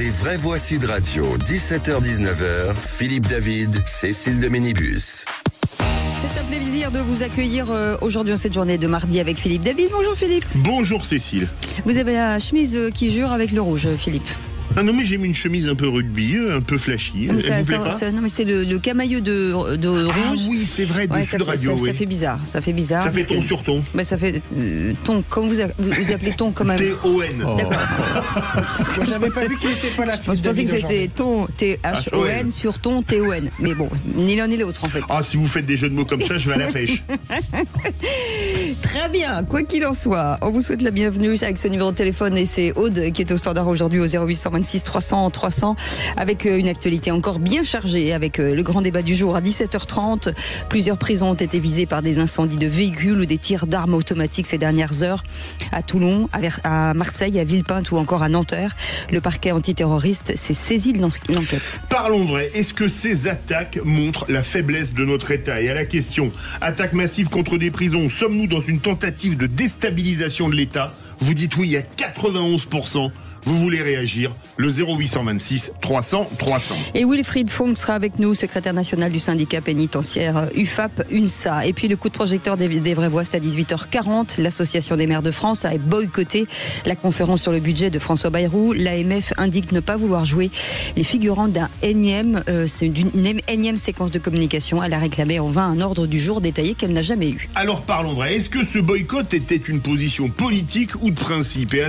Les vraies voix Sud Radio, 17h-19h, Philippe David, Cécile de Ménibus. C'est un plaisir de vous accueillir aujourd'hui en cette journée de mardi avec Philippe David. Bonjour Philippe. Bonjour Cécile. Vous avez la chemise qui jure avec le rouge, Philippe. Ah non, mais j'ai mis une chemise un peu rugby, un peu flashy. Non, mais Elle vous plaît pas non mais c'est le camailleux de rouge. Ah oui, c'est vrai, de Sud Radio. Ça fait bizarre. Ça fait bizarre. Ça fait ton sur ton. Bah, ça fait ton. Comme vous appelez ton quand même. T-O-N. Oh. D'accord. Moi, j'avais pas vu qu'il n'était pas là. Je pensais que c'était ton T-H-O-N sur ton T-O-N. Mais bon, ni l'un ni l'autre en fait. Ah, si vous faites des jeux de mots comme ça, je vais à la pêche. Très bien, quoi qu'il en soit, on vous souhaite la bienvenue avec ce numéro de téléphone et c'est Aude qui est au standard aujourd'hui au 0826 300 300 avec une actualité encore bien chargée avec le grand débat du jour à 17h30. Plusieurs prisons ont été visées par des incendies de véhicules ou des tirs d'armes automatiques ces dernières heures à Toulon, à Marseille, à Villepinte ou encore à Nanterre. Le parquet antiterroriste s'est saisi de l'enquête. Parlons vrai, est-ce que ces attaques montrent la faiblesse de notre État? Et à la question, attaque massive contre des prisons, sommes-nous dans une tentative de déstabilisation de l'État? Vous dites oui, il y a 91%. Vous voulez réagir? Le 0826 300 300. Et Wilfried Fong sera avec nous, secrétaire national du syndicat pénitentiaire UFAP-UNSA. Et puis le coup de projecteur des vraies voix, c'est à 18h40. L'Association des maires de France a boycotté la conférence sur le budget de François Bayrou. L'AMF indique ne pas vouloir jouer les figurants d'une énième séquence de communication. Elle a réclamé en vain un ordre du jour détaillé qu'elle n'a jamais eu. Alors parlons vrai, est-ce que ce boycott était une position politique ou de principe? Et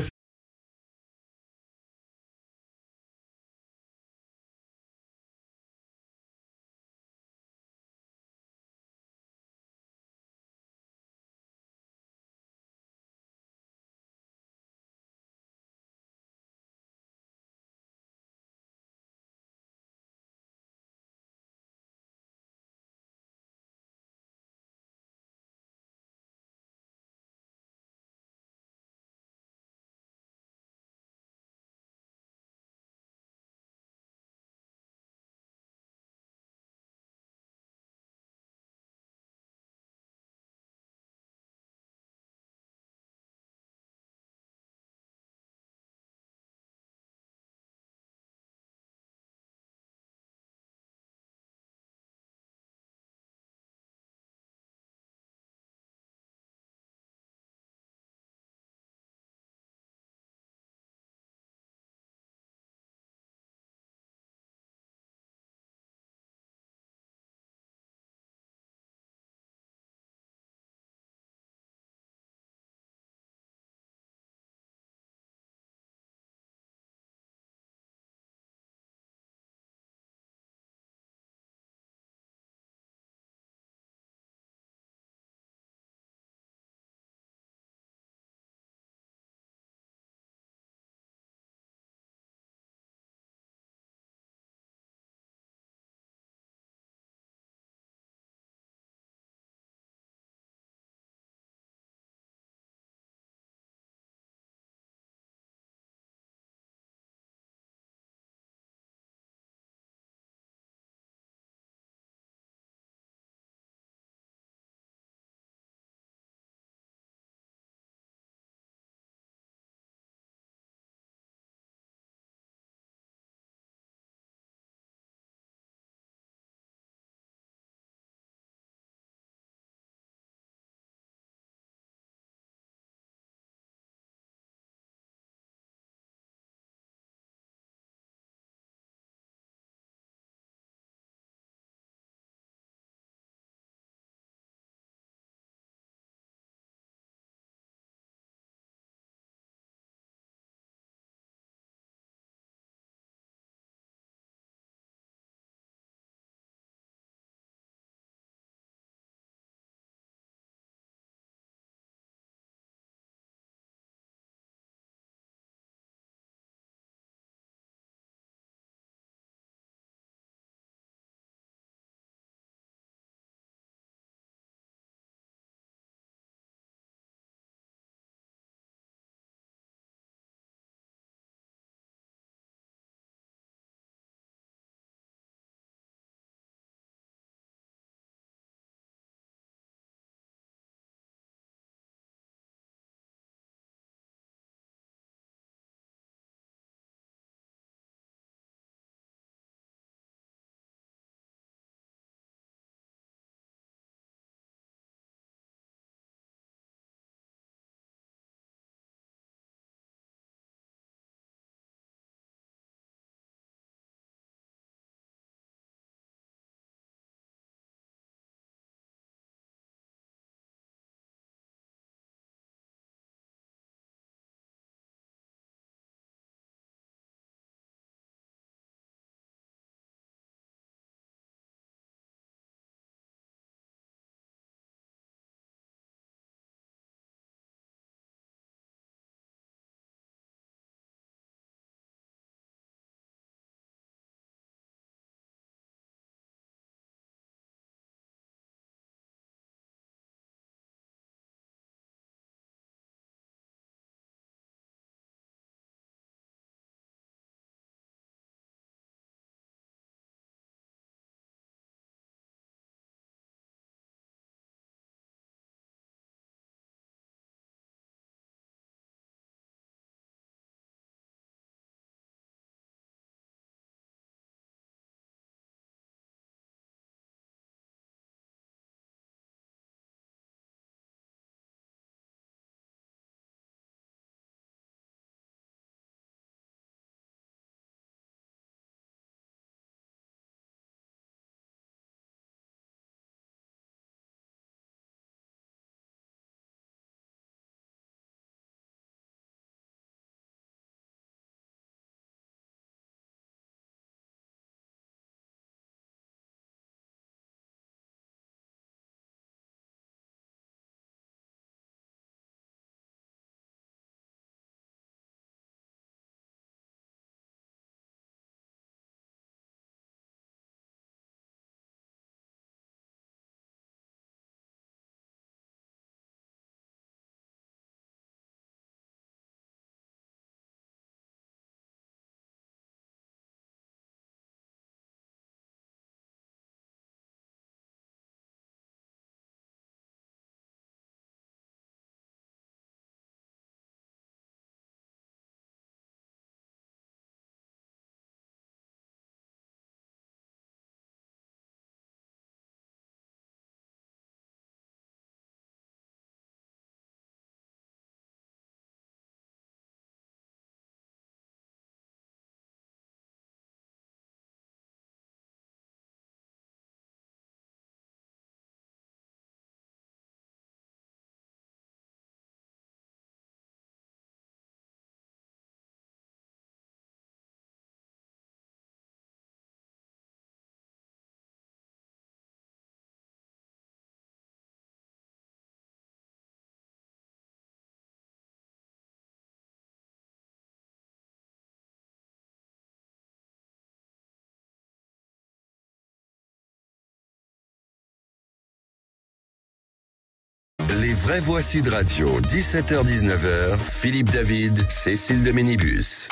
vraies voix Sud Radio, 17h-19h, Philippe David, Cécile de Ménibus.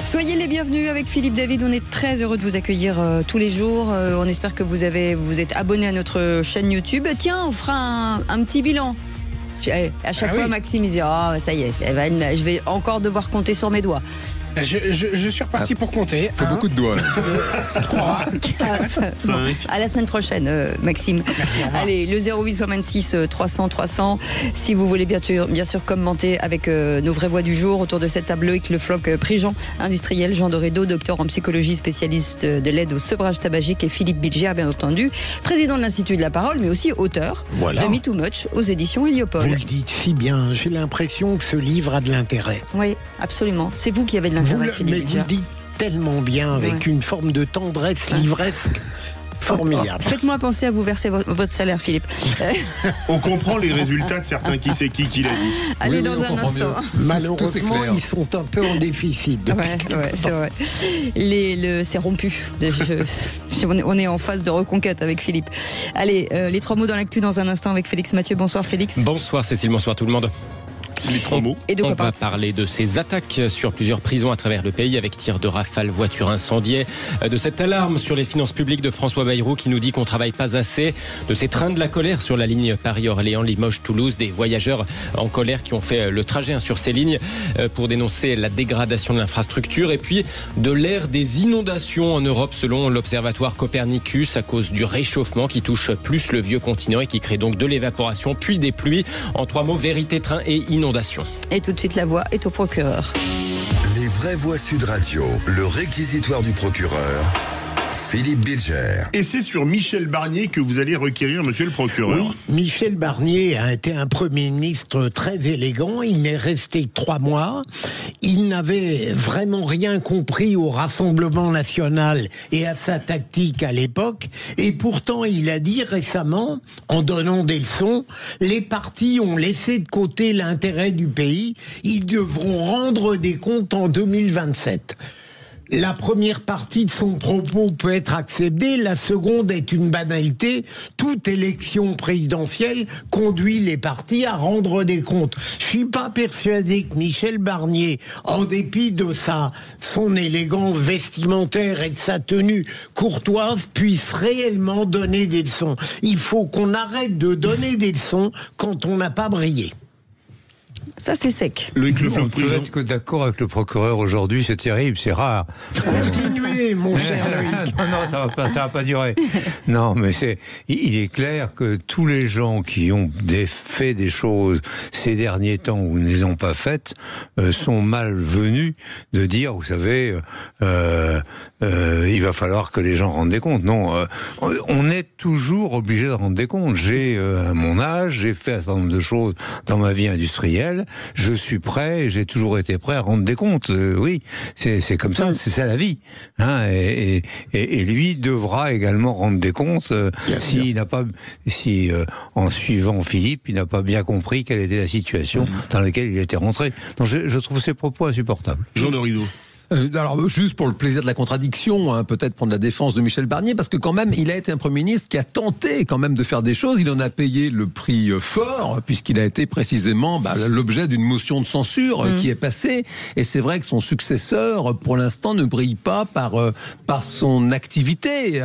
Soyez les bienvenus avec Philippe David. On est très heureux de vous accueillir tous les jours. On espère que vous êtes abonné à notre chaîne YouTube. Tiens, on fera un petit bilan. À chaque fois, Maxime, il dit ça y est, je vais encore devoir compter sur mes doigts. Je suis reparti pour compter. Il faut beaucoup de doigts. 3, 4, 5. À la semaine prochaine, Maxime. Merci, au revoir. Allez, le 0826 300 300. Si vous voulez bien sûr commenter avec nos vraies voix du jour autour de cette table avec le floc Prigent, industriel, Jean Doredo, docteur en psychologie, spécialiste de l'aide au sevrage tabagique, et Philippe Bilger, bien entendu, président de l'Institut de la Parole, mais aussi auteur de Me Too Much aux éditions Héliopold. Vous le dites si bien, j'ai l'impression que ce livre a de l'intérêt. Oui, absolument. C'est vous qui avez de l'intérêt, Philippe mais Bilger. vous le dites tellement bien, avec une forme de tendresse livresque formidable. Faites-moi penser à vous verser votre salaire, Philippe. On comprend les résultats de certains qui l'a dit. Allez, dans un instant. Malheureusement, ils sont un peu en déficit depuis c'est vrai. C'est rompu. On est en phase de reconquête avec Philippe. Allez, les 3 mots dans l'actu dans un instant avec Félix Mathieu. Bonsoir Félix. Bonsoir Cécile, bonsoir tout le monde. Les 3 mots. Et de On quoi va parler de ces attaques sur plusieurs prisons à travers le pays avec tirs de rafales, voitures incendiées, de cette alarme sur les finances publiques de François Bayrou qui nous dit qu'on travaille pas assez, de ces trains de la colère sur la ligne Paris-Orléans, Limoges-Toulouse, des voyageurs en colère qui ont fait le trajet sur ces lignes pour dénoncer la dégradation de l'infrastructure, et puis de l'ère des inondations en Europe selon l'observatoire Copernicus à cause du réchauffement qui touche plus le vieux continent et qui crée donc de l'évaporation puis des pluies. En 3 mots, vérité, train et inondation. Et tout de suite, la voix est au procureur. Les vraies voix Sud Radio, le réquisitoire du procureur, Philippe Bilger. Et c'est sur Michel Barnier que vous allez requérir, monsieur le procureur. Oui, Michel Barnier a été un Premier ministre très élégant. Il n'est resté que 3 mois. Il n'avait vraiment rien compris au Rassemblement national et à sa tactique à l'époque. Et pourtant, il a dit récemment, en donnant des leçons, les partis ont laissé de côté l'intérêt du pays. Ils devront rendre des comptes en 2027. La première partie de son propos peut être acceptée, la seconde est une banalité. Toute élection présidentielle conduit les partis à rendre des comptes. Je suis pas persuadé que Michel Barnier, en dépit de son élégance vestimentaire et de sa tenue courtoise, puisse réellement donner des leçons. Il faut qu'on arrête de donner des leçons quand on n'a pas brillé. Ça, c'est sec. Loïc Le Floch, On peut être que d'accord avec le procureur aujourd'hui, c'est terrible, c'est rare. Continuez, mon cher Loïc. Non, ça va pas durer. Non, mais il est clair que tous les gens qui ont fait des choses ces derniers temps ou ne les ont pas faites sont malvenus de dire, vous savez, il va falloir que les gens rendent des comptes. Non, on est toujours obligé de rendre des comptes. À mon âge, j'ai fait un certain nombre de choses dans ma vie industrielle. Je suis prêt, j'ai toujours été prêt à rendre des comptes. Oui, c'est comme ça, c'est ça la vie. Hein, et lui devra également rendre des comptes si en suivant Philippe, il n'a pas bien compris quelle était la situation dans laquelle il était rentré. Donc je trouve ces propos insupportables. Jean Doredo. Alors, juste pour le plaisir de la contradiction, peut-être prendre la défense de Michel Barnier, parce que quand même, il a été un Premier ministre qui a tenté quand même de faire des choses. Il en a payé le prix fort, puisqu'il a été précisément l'objet d'une motion de censure qui est passée. Et c'est vrai que son successeur, pour l'instant, ne brille pas par son activité.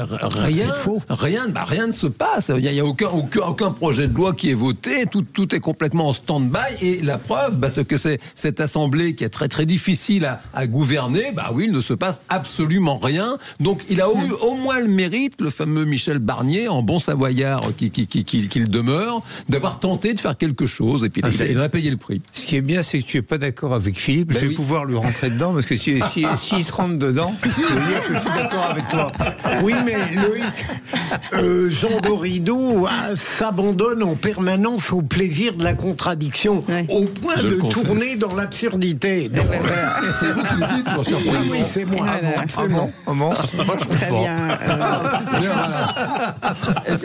Rien ne se passe. Il n'y a aucun projet de loi qui est voté. Tout est complètement en stand-by. Et la preuve, c'est que c'est cette assemblée qui est très très difficile à gouverner. Il ne se passe absolument rien. Donc il a eu au moins le mérite, le fameux Michel Barnier, en bon savoyard qu'il demeure, d'avoir tenté de faire quelque chose. Et puis il en a payé le prix. Ce qui est bien, c'est que tu n'es pas d'accord avec Philippe. Je vais pouvoir lui rentrer dedans, parce que s'il se rentre dedans, je veux dire que je suis d'accord avec toi. Oui, mais Loïc, Jean Doredo s'abandonne en permanence au plaisir de la contradiction, au point de tourner dans l'absurdité. Donc, c'est vous qui le dites, oui, c'est moi. Très bien.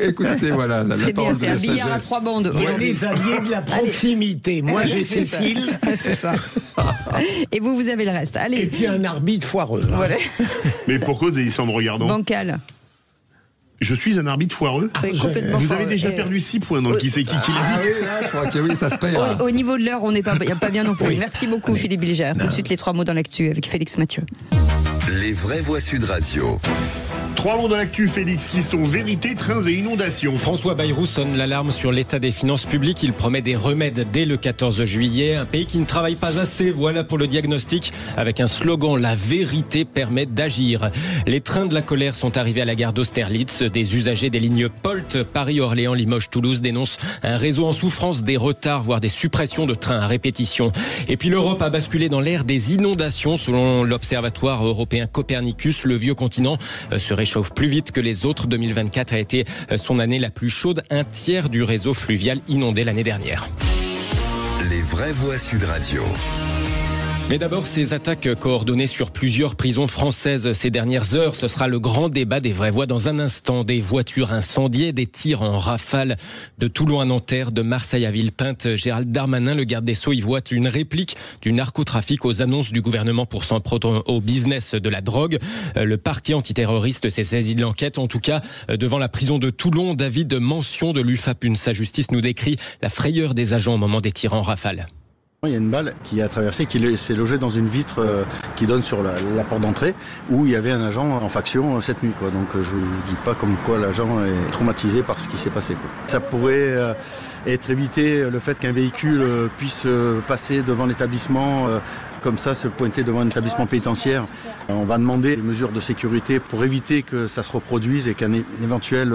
Écoutez, voilà. C'est bien, c'est un billard à 3 bandes. Il y a les alliés de la proximité. Moi, j'ai Cécile. C'est ça. Et vous avez le reste. Allez. Et puis un arbitre foireux. Voilà. Mais pour cause, ils sont me regardant. Bancal. Je suis un arbitre foireux. Vous avez déjà perdu 6 points dans le qui c'est qui l'a dit. Oui, là, je crois que oui, ça se paye. Au niveau de l'heure, on n'est pas bien non plus. Oui. Merci beaucoup, Philippe Bilger. Tout de suite, les 3 mots dans l'actu avec Félix Mathieu. Les vraies voix Sud Radio. 3 mots dans l'actu, Félix, qui sont vérité, trains et inondations. François Bayrou sonne l'alarme sur l'état des finances publiques. Il promet des remèdes dès le 14 juillet. Un pays qui ne travaille pas assez, voilà pour le diagnostic. Avec un slogan, la vérité permet d'agir. Les trains de la colère sont arrivés à la gare d'Austerlitz. Des usagers des lignes Polt, Paris, Orléans, Limoges, Toulouse dénoncent un réseau en souffrance, des retards, voire des suppressions de trains à répétition. Et puis l'Europe a basculé dans l'ère des inondations. Selon l'Observatoire européen Copernicus, le vieux continent se réchauffe plus vite que les autres. 2024 a été son année la plus chaude. Un tiers du réseau fluvial inondé l'année dernière. Les vraies voix Sud Radio. Mais d'abord, ces attaques coordonnées sur plusieurs prisons françaises ces dernières heures, ce sera le grand débat des vraies voix dans un instant. Des voitures incendiées, des tirs en rafale de Toulon à Nanterre, de Marseille à Villepinte. Gérald Darmanin, le garde des Sceaux, y voit une réplique du narcotrafic aux annonces du gouvernement pour s'en prendre au business de la drogue. Le parquet antiterroriste s'est saisi de l'enquête. En tout cas, devant la prison de Toulon, David Mention de l'UFAP-UNSA Justice nous décrit la frayeur des agents au moment des tirs en rafale. Il y a une balle qui a traversé, qui s'est logée dans une vitre qui donne sur la porte d'entrée, où il y avait un agent en faction cette nuit. Donc je ne dis pas comme quoi l'agent est traumatisé par ce qui s'est passé. Ça pourrait être évité, le fait qu'un véhicule puisse passer devant l'établissement, comme ça, se pointer devant un établissement pénitentiaire. On va demander des mesures de sécurité pour éviter que ça se reproduise et qu'un éventuel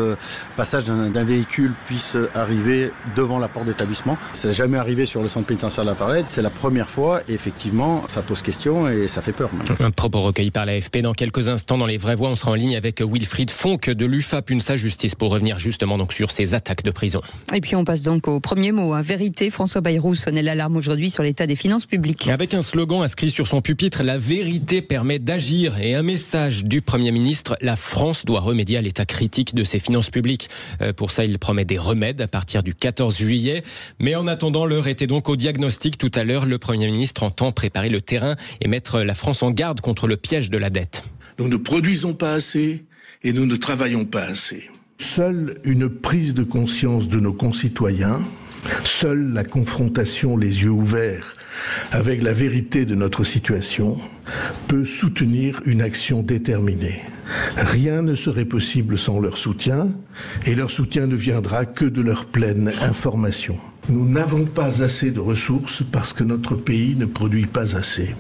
passage d'un véhicule puisse arriver devant la porte d'établissement. Ça n'est jamais arrivé sur le centre pénitentiaire de la Farlède, c'est la première fois et effectivement ça pose question et ça fait peur. Un propos recueilli par l'AFP. Dans quelques instants, dans les vraies voix, on sera en ligne avec Wilfried Fonck de l'UFAP-UNSA Justice pour revenir justement donc sur ces attaques de prison. Et puis on passe donc au premier mot. Vérité, François Bayrou sonnait l'alarme aujourd'hui sur l'état des finances publiques. Avec un slogan inscrit sur son pupitre, la vérité permet d'agir, et un message du Premier ministre, la France doit remédier à l'état critique de ses finances publiques. Pour ça, il promet des remèdes à partir du 14 juillet. Mais en attendant, l'heure était donc au diagnostic. Tout à l'heure, le Premier ministre entend préparer le terrain et mettre la France en garde contre le piège de la dette. Nous ne produisons pas assez et nous ne travaillons pas assez. Seule une prise de conscience de nos concitoyens, seule la confrontation les yeux ouverts avec la vérité de notre situation peut soutenir une action déterminée. Rien ne serait possible sans leur soutien et leur soutien ne viendra que de leur pleine information. Nous n'avons pas assez de ressources parce que notre pays ne produit pas assez.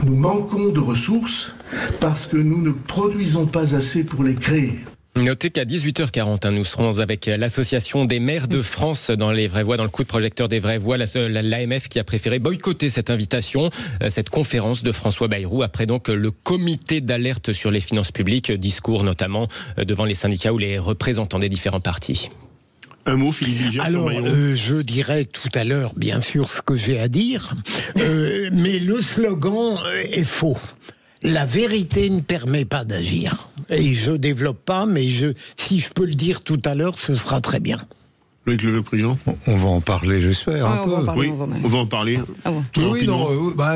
Nous manquons de ressources parce que nous ne produisons pas assez pour les créer. Notez qu'à 18h40, nous serons avec l'Association des maires de France dans les vraies voix, dans le coup de projecteur des vraies voix, l'AMF qui a préféré boycotter cette invitation, cette conférence de François Bayrou, après donc le comité d'alerte sur les finances publiques, discours notamment devant les syndicats ou les représentants des différents partis. Un mot, Philippe Bilger, sur Bayrou. Je dirais tout à l'heure, bien sûr, ce que j'ai à dire, mais le slogan est faux. La vérité ne permet pas d'agir. Et je développe pas, mais si je peux le dire tout à l'heure, ce sera très bien. Loïc Le Président. On va en parler, j'espère, un peu. On va en parler. Oui, non,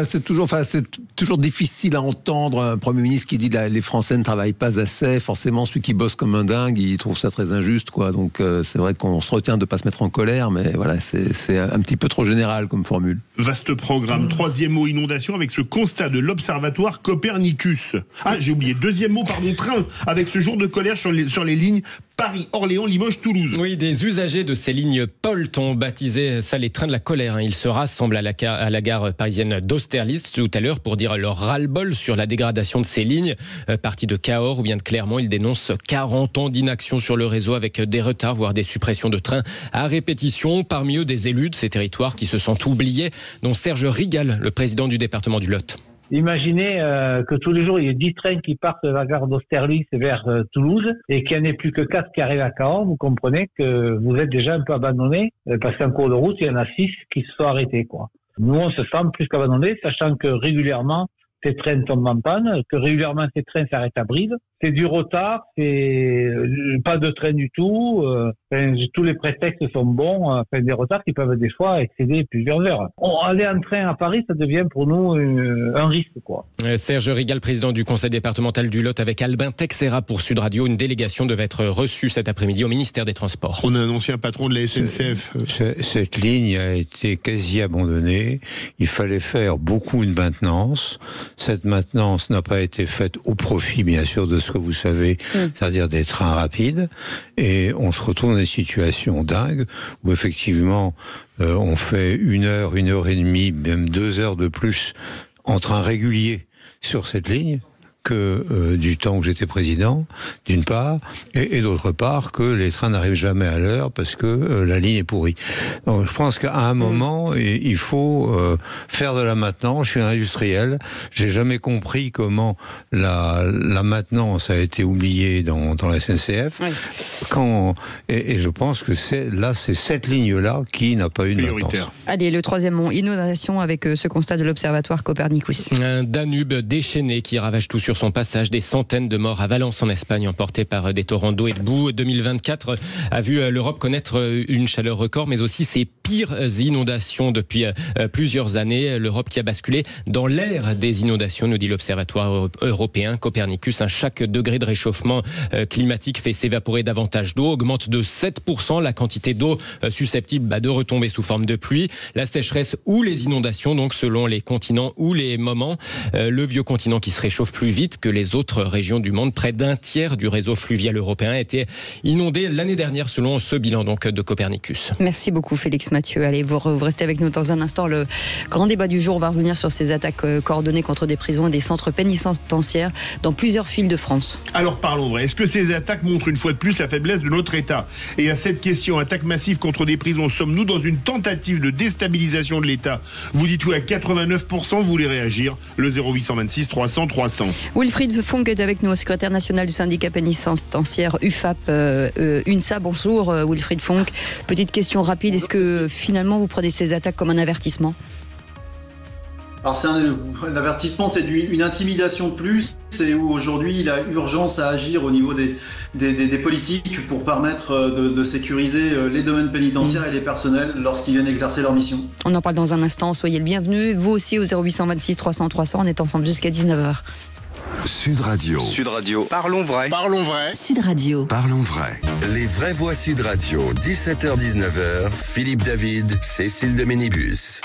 c'est toujours difficile à entendre un Premier ministre qui dit les Français ne travaillent pas assez. Forcément, celui qui bosse comme un dingue, il trouve ça très injuste, quoi. Donc, c'est vrai qu'on se retient de ne pas se mettre en colère, mais voilà, c'est un petit peu trop général comme formule. Vaste programme. Troisième mot, inondation, avec ce constat de l'Observatoire Copernicus. Ah, j'ai oublié. Deuxième mot, train, avec ce jour de colère sur les lignes Paris, Orléans, Limoges, Toulouse. Oui, des usagers de ces lignes Polt ont baptisé ça les trains de la colère. Ils se rassemblent à la gare parisienne d'Austerlitz tout à l'heure pour dire leur ras-le-bol sur la dégradation de ces lignes. Partis de Cahors ou bien de Clermont, ils dénoncent 40 ans d'inaction sur le réseau avec des retards, voire des suppressions de trains à répétition. Parmi eux, des élus de ces territoires qui se sentent oubliés, dont Serge Rigal, le président du département du Lot. Imaginez que tous les jours, il y a 10 trains qui partent de la gare d'Austerlitz vers Toulouse et qu'il n'y en ait plus que 4 qui arrivent à Cahors. Vous comprenez que vous êtes déjà un peu abandonné parce qu'en cours de route, il y en a 6 qui se sont arrêtés, quoi. Nous, on se sent plus qu'abandonnés, sachant que régulièrement, ces trains tombent en panne, que régulièrement ces trains s'arrêtent à Brive. C'est du retard, c'est pas de train du tout. Tous les prétextes sont bons. Des retards qui peuvent des fois excéder plusieurs heures. Aller en train à Paris, ça devient pour nous un risque, quoi. Serge Rigal, président du conseil départemental du Lot, avec Albin Texera pour Sud Radio. Une délégation devait être reçue cet après-midi au ministère des Transports. On a un ancien patron de la SNCF. Cette ligne a été quasi abandonnée. Il fallait faire beaucoup de maintenance. Cette maintenance n'a pas été faite au profit, bien sûr, de ce que vous savez, c'est-à-dire des trains rapides. Et on se retrouve dans des situations dingues où effectivement, on fait 1 heure, 1 heure et demie, même 2 heures de plus en train régulier sur cette ligne que du temps où j'étais président, d'une part, et d'autre part que les trains n'arrivent jamais à l'heure parce que la ligne est pourrie. Donc je pense qu'à un moment, il faut faire de la maintenance. Je suis industriel, j'ai jamais compris comment la maintenance a été oubliée dans la SNCF. Oui. Et je pense que c'est cette ligne-là qui n'a pas eu de maintenance. Allez, le troisième mot, inondation avec ce constat de l'Observatoire Copernicus. Un Danube déchaîné qui ravage tout sur son passage, des centaines de morts à Valence en Espagne, emportés par des torrents d'eau et de boue. 2024 a vu l'Europe connaître une chaleur record, mais aussi ses pires inondations depuis plusieurs années. L'Europe qui a basculé dans l'ère des inondations, nous dit l'Observatoire européen Copernicus. Chaque degré de réchauffement climatique fait s'évaporer davantage d'eau, augmente de 7% la quantité d'eau susceptible de retomber sous forme de pluie. La sécheresse ou les inondations, donc selon les continents ou les moments. Le vieux continent qui se réchauffe plus vite que les autres régions du monde. Près d'un tiers du réseau fluvial européen a été inondé l'année dernière selon ce bilan donc de Copernicus. Merci beaucoup Félix Mathieu. Allez, vous restez avec nous dans un instant. Le grand débat du jour va revenir sur ces attaques coordonnées contre des prisons et des centres pénitentiaires dans plusieurs villes de France. Alors parlons vrai. Est-ce que ces attaques montrent une fois de plus la faiblesse de notre État ? Et à cette question, attaque massive contre des prisons, sommes-nous dans une tentative de déstabilisation de l'État ? Vous dites oui à 89%, vous voulez réagir. Le 0826 300 300. Wilfried Fonck est avec nous, secrétaire national du syndicat pénitentiaire UFAP UNSA. Bonjour Wilfried Fonck. Petite question rapide, est-ce que finalement vous prenez ces attaques comme un avertissement ? Alors c'est un avertissement, c'est une intimidation de plus, c'est où aujourd'hui il y a urgence à agir au niveau des politiques pour permettre de sécuriser les domaines pénitentiaires et les personnels lorsqu'ils viennent exercer leur mission. On en parle dans un instant, soyez le bienvenu, vous aussi au 0826 300 300, on est ensemble jusqu'à 19h. Sud Radio. Sud Radio. Parlons vrai. Parlons vrai. Sud Radio. Parlons vrai. Les vraies voix Sud Radio. 17h-19h. Philippe David, Cécile de Ménibus.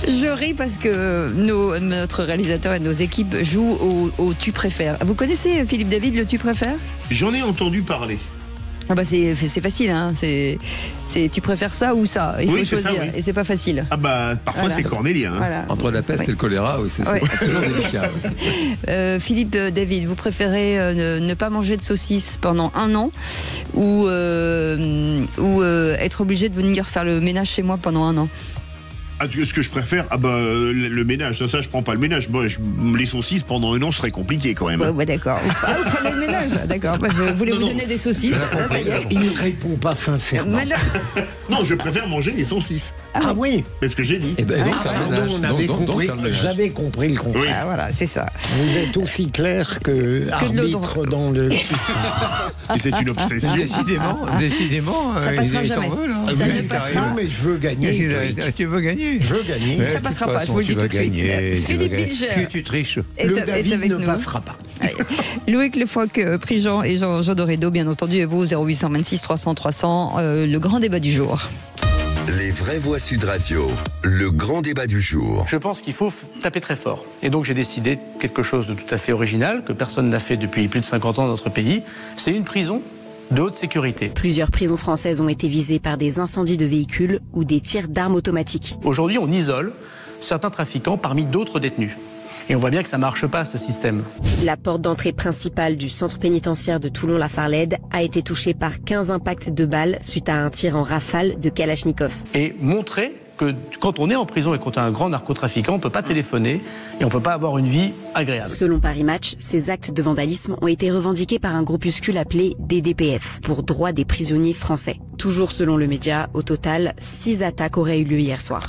Je ris parce que notre réalisateur et nos équipes jouent au Tu préfères. Vous connaissez Philippe David, le Tu préfères ? J'en ai entendu parler. Ah bah c'est facile, hein. C'est tu préfères ça ou ça. Il faut choisir. Ça, oui. Et c'est pas facile. Ah bah parfois voilà. C'est cornélien. Hein. Voilà. Entre la peste et le choléra, oui, c'est toujours délicat. Oui. Philippe David, vous préférez ne pas manger de saucisses pendant 1 an ou être obligé de venir faire le ménage chez moi pendant 1 an ? Ce que je préfère, le ménage, ça je prends pas le ménage. Moi, les saucisses pendant 1 an serait compliqué quand même. Ouais, d'accord. Vous prenez le ménage, d'accord. Moi, je voulais vous donner des saucisses. Là, ça y est. Il ne répond pas sincèrement. Non, je préfère manger les saucisses. Ah oui. C'est ce que j'ai dit. Et donc, j'avais compris le contraire. Oui. Ah, voilà, c'est ça. Vous êtes aussi clair que arbitre dans le. Et c'est une obsession. Décidément. Ça passera jamais. Ça ne passera. Non, mais je veux gagner. Tu veux gagner. Je veux gagner. Ça passera pas, je vous le dis tout de suite. Philippe Bilger. Tu triches. Le David ne passera pas. Loïc Lefoc, Prigent et Jean Dorédo, bien entendu, et vous, 0826 300 300, le grand débat du jour. Les vraies voix Sud Radio, le grand débat du jour. Je pense qu'il faut taper très fort. Et donc j'ai décidé quelque chose de tout à fait original, que personne n'a fait depuis plus de 50 ans dans notre pays. C'est une prison de haute sécurité. Plusieurs prisons françaises ont été visées par des incendies de véhicules ou des tirs d'armes automatiques. Aujourd'hui, on isole certains trafiquants parmi d'autres détenus. Et on voit bien que ça ne marche pas, ce système. La porte d'entrée principale du centre pénitentiaire de Toulon-la-Farlède a été touchée par 15 impacts de balles suite à un tir en rafale de Kalachnikov. Et montrer que quand on est en prison et qu'on est un grand narcotrafiquant, on ne peut pas téléphoner et on ne peut pas avoir une vie agréable. Selon Paris Match, ces actes de vandalisme ont été revendiqués par un groupuscule appelé DDPF, pour droit des prisonniers français. Toujours selon le média, au total, 6 attaques auraient eu lieu hier soir.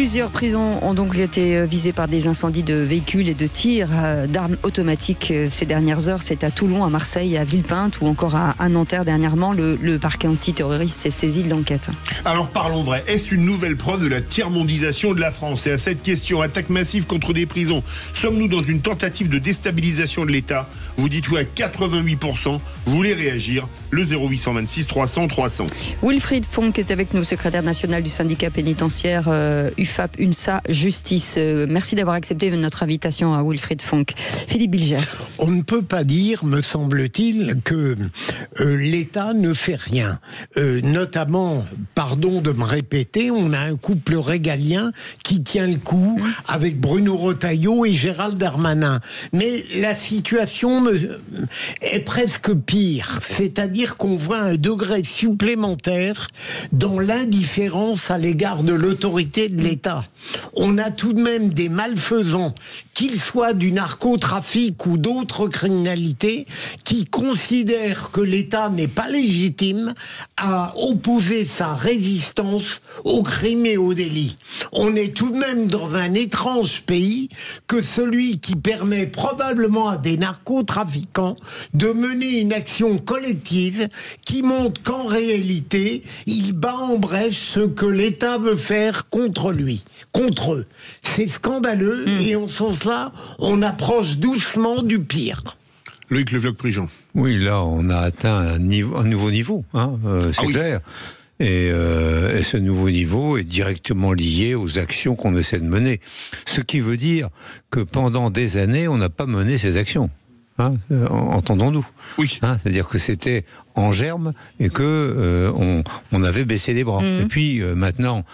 Plusieurs prisons ont donc été visées par des incendies de véhicules et de tirs d'armes automatiques ces dernières heures. C'est à Toulon, à Marseille, à Villepinte ou encore à Nanterre dernièrement. Le parquet antiterroriste s'est saisi de l'enquête. Alors parlons vrai, est-ce une nouvelle preuve de la tiers-mondisation de la France? Et à cette question, attaque massive contre des prisons, sommes-nous dans une tentative de déstabilisation de l'État? Vous dites oui à 88%, vous voulez réagir, le 0826 300 300. Wilfried Fonck est avec nous, secrétaire national du syndicat pénitentiaire UFAP UNSA Justice. Merci d'avoir accepté notre invitation à Wilfried Fonck. Philippe Bilger. On ne peut pas dire, me semble-t-il, que l'État ne fait rien. Notamment, pardon de me répéter, on a un couple régalien qui tient le coup avec Bruno Retailleau et Gérald Darmanin. Mais la situation est presque pire. C'est-à-dire qu'on voit un degré supplémentaire dans l'indifférence à l'égard de l'autorité de l'État. On a tout de même des malfaisants, qu'ils soient du narcotrafic ou d'autres criminalités, qui considèrent que l'État n'est pas légitime à opposer sa résistance aux crimes et aux délits. On est tout de même dans un étrange pays que celui qui permet probablement à des narcotrafiquants de mener une action collective qui montre qu'en réalité, il bat en brèche ce que l'État veut faire contre lui, contre eux. C'est scandaleux et en ce sens-là, on approche doucement du pire. Loïc Levloc-Prigent. Oui, là, on a atteint un nouveau niveau, c'est clair. Et ce nouveau niveau est directement lié aux actions qu'on essaie de mener. Ce qui veut dire que pendant des années, on n'a pas mené ces actions. Entendons-nous. Oui. C'est-à-dire que c'était en germe et que on avait baissé les bras. Et puis maintenant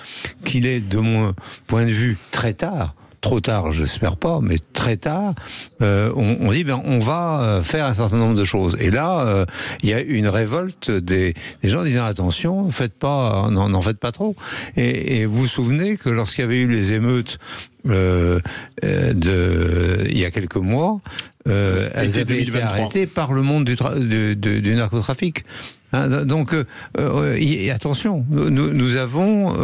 qu'il est, de mon point de vue, très tard. Trop tard, j'espère pas, mais très tard, on dit on va faire un certain nombre de choses. Et là, il y a une révolte des gens disant attention, n'en faites pas trop. Et vous vous souvenez que lorsqu'il y avait eu les émeutes il y a quelques mois, elles avaient été arrêtées par le monde du narcotrafic. Donc, attention, nous avons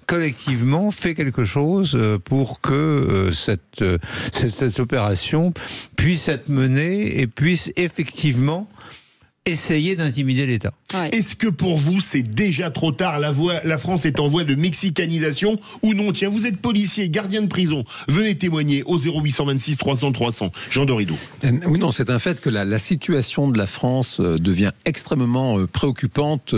collectivement fait quelque chose pour que cette opération puisse être menée et puisse effectivement essayer d'intimider l'État. Ouais. Est-ce que pour vous, c'est déjà trop tard? La France est en voie de mexicanisation ou non? Tiens, vous êtes policier, gardien de prison. Venez témoigner au 0826 300 300. Jean Doridou. Oui, non, c'est un fait que la situation de la France devient extrêmement préoccupante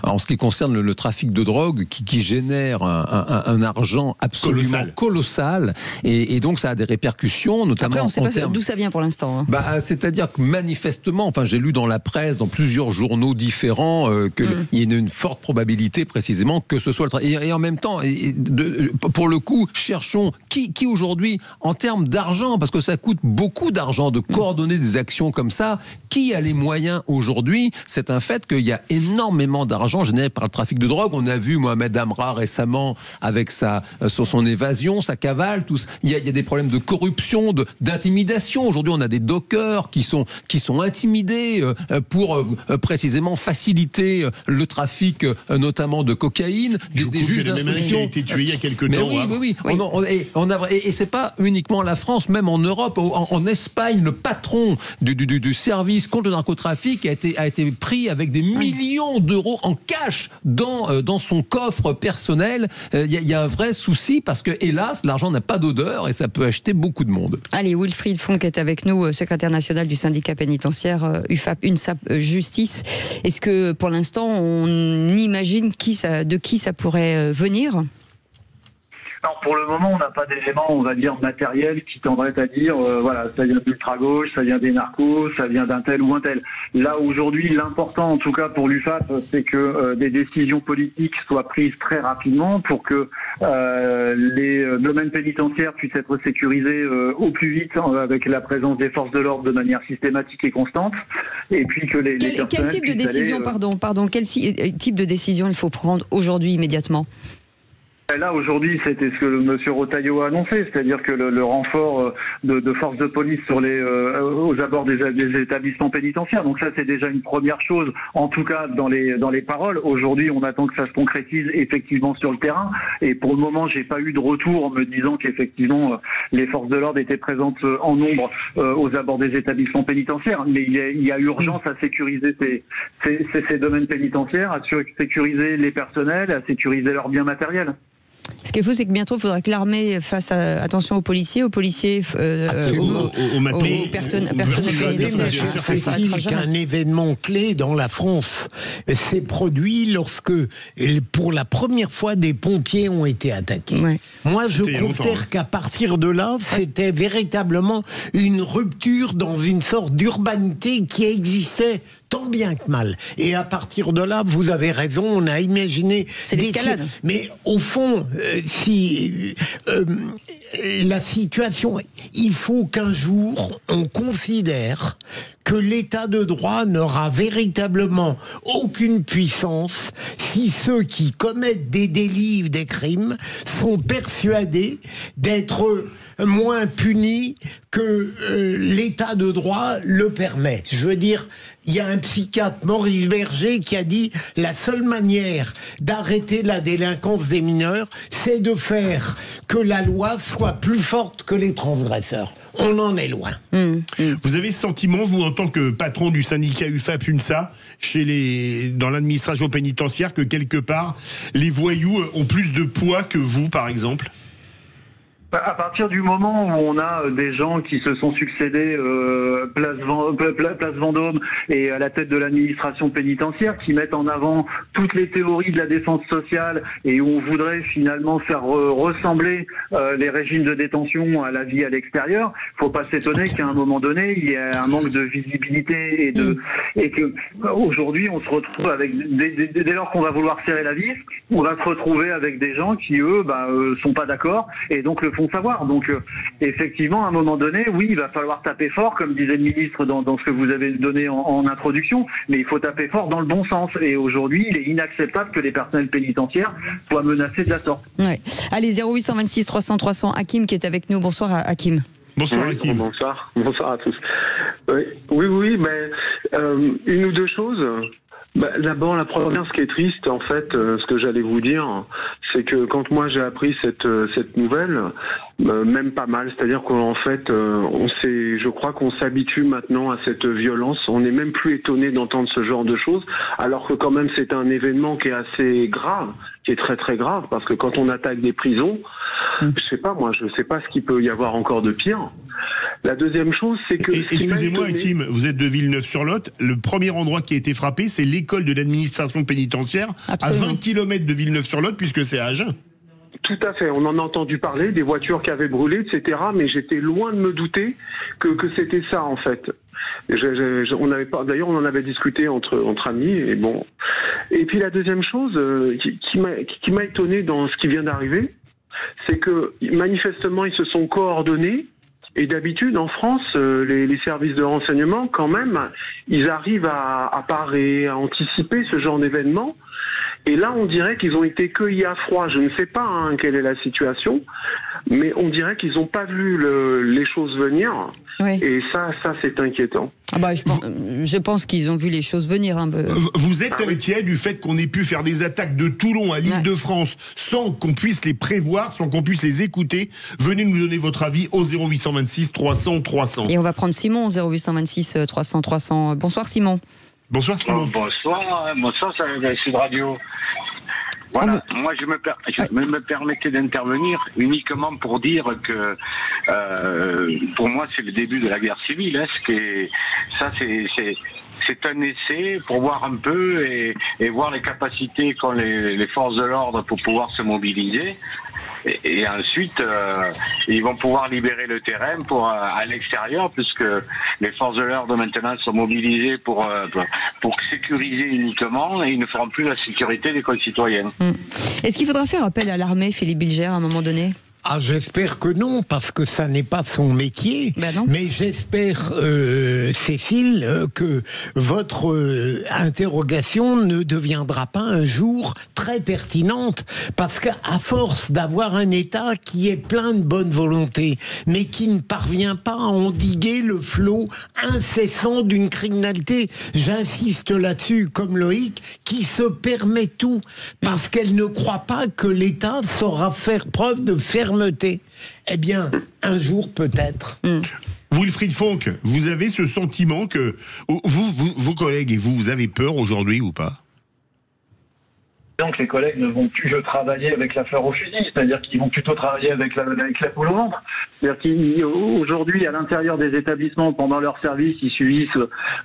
en ce qui concerne le trafic de drogue qui génère un argent absolument colossal. Et donc, ça a des répercussions, notamment. Après, on ne sait pas d'où ça vient pour l'instant. C'est-à-dire que manifestement, j'ai lu dans la presse, dans plusieurs journaux différents, qu'il y a une forte probabilité précisément que ce soit le et en même temps, pour le coup, cherchons qui aujourd'hui, en termes d'argent, parce que ça coûte beaucoup d'argent de coordonner des actions comme ça, qui a les moyens aujourd'hui? C'est un fait qu'il y a énormément d'argent généré par le trafic de drogue. On a vu Mohamed Amra récemment avec son évasion, sa cavale, il y a des problèmes de corruption, d'intimidation. Aujourd'hui, on a des dockers qui sont intimidés pour précisément faciliter le trafic, notamment de cocaïne. Des juges d'instruction qui a été tué il y a quelques temps. Oui. Et c'est pas uniquement la France, même en Europe, en Espagne, le patron du service contre le narcotrafic a été pris avec des millions d'euros en cash dans son coffre personnel. Il y a un vrai souci parce que, hélas, l'argent n'a pas d'odeur et ça peut acheter beaucoup de monde. Allez, Wilfried Fonck est avec nous, secrétaire national du syndicat pénitentiaire UFAP UNSA Justice. Est-ce que pour l'instant on imagine de qui ça pourrait venir ? Alors pour le moment, on n'a pas d'éléments, on va dire, matériels qui tendraient à dire, ça vient d'ultra-gauche, ça vient des narcos, ça vient d'un tel ou un tel. Là, aujourd'hui, l'important, en tout cas pour l'UFAP, c'est que des décisions politiques soient prises très rapidement pour que les domaines pénitentiaires puissent être sécurisés au plus vite avec la présence des forces de l'ordre de manière systématique et constante. Et puis que quel type de décision, quel type de décision il faut prendre aujourd'hui, immédiatement ? là, aujourd'hui, c'était ce que M. Rotaillot a annoncé, c'est-à-dire que le renfort de forces de police sur aux abords des établissements pénitentiaires. Donc ça, c'est déjà une première chose, en tout cas dans les paroles. Aujourd'hui, on attend que ça se concrétise effectivement sur le terrain. Et pour le moment, j'ai pas eu de retour en me disant qu'effectivement, les forces de l'ordre étaient présentes en nombre aux abords des établissements pénitentiaires. Mais il y a urgence à sécuriser ces domaines pénitentiaires, à sécuriser les personnels, à sécuriser leurs biens matériels. Ce qu'il faut, c'est que bientôt, il faudra que l'armée fasse attention aux policiers, aux personnels pénitentiaires. Cécile, qu'un événement clé dans la France s'est produit lorsque, pour la première fois, des pompiers ont été attaqués. Ouais. Moi, je considère qu'à partir de là, c'était véritablement une rupture dans une sorte d'urbanité qui existait tant bien que mal. Et à partir de là, vous avez raison, on a imaginé... C'est l'escalade. Mais au fond, la situation... Il faut qu'un jour, on considère que l'état de droit n'aura véritablement aucune puissance si ceux qui commettent des délits ou des crimes sont persuadés d'être moins punis que l'état de droit le permet. Je veux dire, il y a un psychiatre, Maurice Berger, qui a dit « La seule manière d'arrêter la délinquance des mineurs, c'est de faire que la loi soit plus forte que les transgresseurs. » On en est loin. Vous avez ce sentiment, vous, en tant que patron du syndicat UFAP-UNSA, dans l'administration pénitentiaire, que quelque part, les voyous ont plus de poids que vous, par exemple ? À partir du moment où on a des gens qui se sont succédés place Vendôme et à la tête de l'administration pénitentiaire, qui mettent en avant toutes les théories de la défense sociale et où on voudrait finalement faire ressembler les régimes de détention à la vie à l'extérieur, faut pas s'étonner qu'à un moment donné il y ait un manque de visibilité et que aujourd'hui on se retrouve avec dès lors qu'on va vouloir serrer la vis, on va se retrouver avec des gens qui eux sont pas d'accord et donc le font savoir. Donc effectivement, à un moment donné, oui, il va falloir taper fort, comme disait le ministre dans ce que vous avez donné en introduction, mais il faut taper fort dans le bon sens. Et aujourd'hui, il est inacceptable que les personnels pénitentiaires soient menacés de la sorte. Ouais. Allez, 0826 300 300, Hakim qui est avec nous. Bonsoir Hakim. Bonsoir Hakim. Bonsoir à tous. Oui, mais une ou deux choses. D'abord, la première, ce qui est triste, en fait, ce que j'allais vous dire, c'est que quand moi j'ai appris cette nouvelle, même pas mal, c'est-à-dire qu'en fait, je crois qu'on s'habitue maintenant à cette violence. On n'est même plus étonné d'entendre ce genre de choses, alors que quand même c'est un événement qui est assez grave, qui est très très grave, parce que quand on attaque des prisons, je sais pas ce qu'il peut y avoir encore de pire. La deuxième chose, c'est que... Excusez-moi, Hakim, vous êtes de Villeneuve-sur-Lot. Le premier endroit qui a été frappé, c'est l'école de l'administration pénitentiaire, absolument, à 20 km de Villeneuve-sur-Lot, puisque c'est à Agen. Tout à fait, on en a entendu parler, des voitures qui avaient brûlé, etc. Mais j'étais loin de me douter que c'était ça, en fait. D'ailleurs, on en avait discuté entre amis, et bon. Et puis la deuxième chose qui m'a étonné dans ce qui vient d'arriver, c'est que manifestement, ils se sont coordonnés. Et d'habitude, en France, les services de renseignement, quand même, ils arrivent à parer, à anticiper ce genre d'événement. Et là, on dirait qu'ils ont été cueillis à froid. Je ne sais pas quelle est la situation, mais on dirait qu'ils n'ont pas vu les choses venir. Oui. Et ça c'est inquiétant. Je pense qu'ils ont vu les choses venir un peu. Vous êtes inquiet du fait qu'on ait pu faire des attaques de Toulon à l'Île-de-France sans qu'on puisse les prévoir, sans qu'on puisse les écouter. Venez nous donner votre avis au 0826 300 300. Et on va prendre Simon au 0826 300 300. Bonsoir Simon. Bonsoir Simon. Bonsoir, c'est Sud Radio. Voilà, moi je me permettais d'intervenir uniquement pour dire que pour moi c'est le début de la guerre civile. C'est un essai pour voir un peu et voir les capacités qu'ont les forces de l'ordre pour pouvoir se mobiliser. Et ensuite, ils vont pouvoir libérer le terrain à l'extérieur, puisque les forces de l'ordre maintenant sont mobilisées pour sécuriser uniquement, et ils ne feront plus la sécurité des concitoyens. Est-ce qu'il faudra faire appel à l'armée, Philippe Bilger, à un moment donné ? J'espère que non, parce que ça n'est pas son métier. Mais j'espère, Cécile, que votre interrogation ne deviendra pas un jour très très pertinente, parce qu'à force d'avoir un État qui est plein de bonne volonté, mais qui ne parvient pas à endiguer le flot incessant d'une criminalité, j'insiste là-dessus, comme Loïc, qui se permet tout, parce qu'elle ne croit pas que l'État saura faire preuve de fermeté. Eh bien, un jour peut-être. Wilfried Fonck, vous avez ce sentiment que vos collègues et vous avez peur aujourd'hui ou pas ? Donc les collègues ne vont plus travailler avec la fleur au fusil, c'est-à-dire qu'ils vont plutôt travailler avec la poule au ventre. C'est-à-dire qu'aujourd'hui, à l'intérieur des établissements, pendant leur service, ils subissent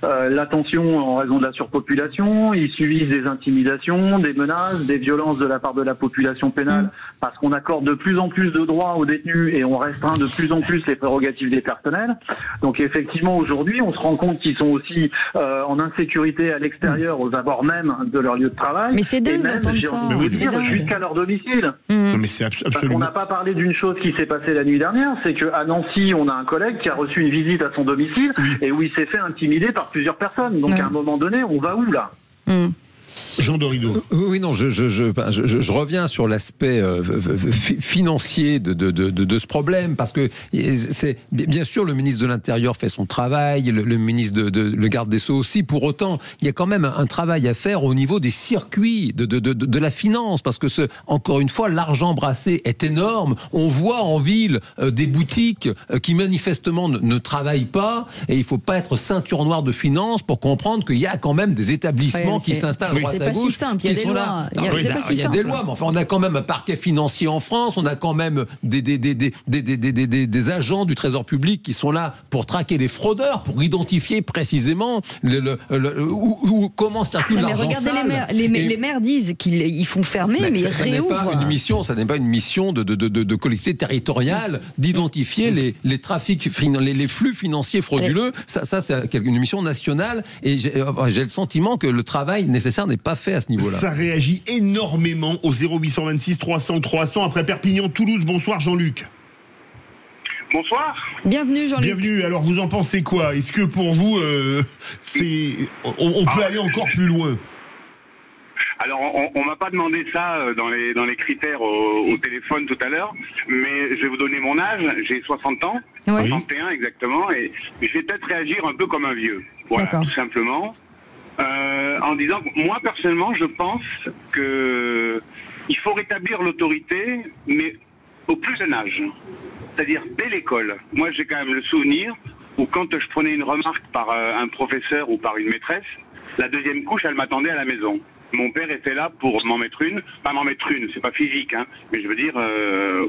l'attention en raison de la surpopulation, ils subissent des intimidations, des menaces, des violences de la part de la population pénale, parce qu'on accorde de plus en plus de droits aux détenus et on restreint de plus en plus les prérogatives des personnels. Donc effectivement, aujourd'hui, on se rend compte qu'ils sont aussi en insécurité à l'extérieur, aux abords même de leur lieu de travail. Mais c'est dingue d'entendre ça. Jusqu'à leur domicile. Non, mais c'est absolument... Parce qu'on n'a pas parlé d'une chose qui s'est passée la nuit dernière, c'est qu'à Nancy, on a un collègue qui a reçu une visite à son domicile et où il s'est fait intimider par plusieurs personnes. Donc à un moment donné, on va où là ? Jean Dorido. Oui, non, je reviens sur l'aspect financier de ce problème, parce que c'est bien sûr le ministre de l'Intérieur fait son travail, le ministre le garde des Sceaux aussi. Pour autant, il y a quand même un travail à faire au niveau des circuits de la finance, parce que encore une fois, l'argent brassé est énorme. On voit en ville des boutiques qui manifestement ne travaillent pas, et il faut pas être ceinture noire de finance pour comprendre qu'il y a quand même des établissements qui s'installent droite à gauche, si simple, il y a des lois. Il y a des lois, mais enfin, on a quand même un parquet financier en France, on a quand même des agents du Trésor public qui sont là pour traquer les fraudeurs, pour identifier précisément comment circule l'argent sale. Regardez, les maires disent qu'ils font fermer, mais ils réouvrent. Ça n'est pas une mission de collectivité territoriale d'identifier les trafics, les flux financiers frauduleux. Ça c'est une mission nationale, et j'ai le sentiment que le travail nécessaire n'est pas fait à ce niveau-là. Ça réagit énormément au 0826 300 300 après Perpignan-Toulouse. Bonsoir Jean-Luc. Bonsoir. Bienvenue Jean-Luc. Bienvenue. Alors vous en pensez quoi ? Est-ce que pour vous, on peut aller encore plus loin ? Alors, on m'a pas demandé ça dans les critères au téléphone tout à l'heure, mais je vais vous donner mon âge. J'ai 60 ans, 61 exactement, et je vais peut-être réagir un peu comme un vieux. Voilà, tout simplement. En disant que moi, personnellement, je pense qu'il faut rétablir l'autorité, mais au plus jeune âge. C'est-à-dire dès l'école. Moi, j'ai quand même le souvenir où quand je prenais une remarque par un professeur ou par une maîtresse, la deuxième couche, elle m'attendait à la maison. Mon père était là pour m'en mettre une. Pas m'en mettre une, c'est pas physique, hein, mais je veux dire,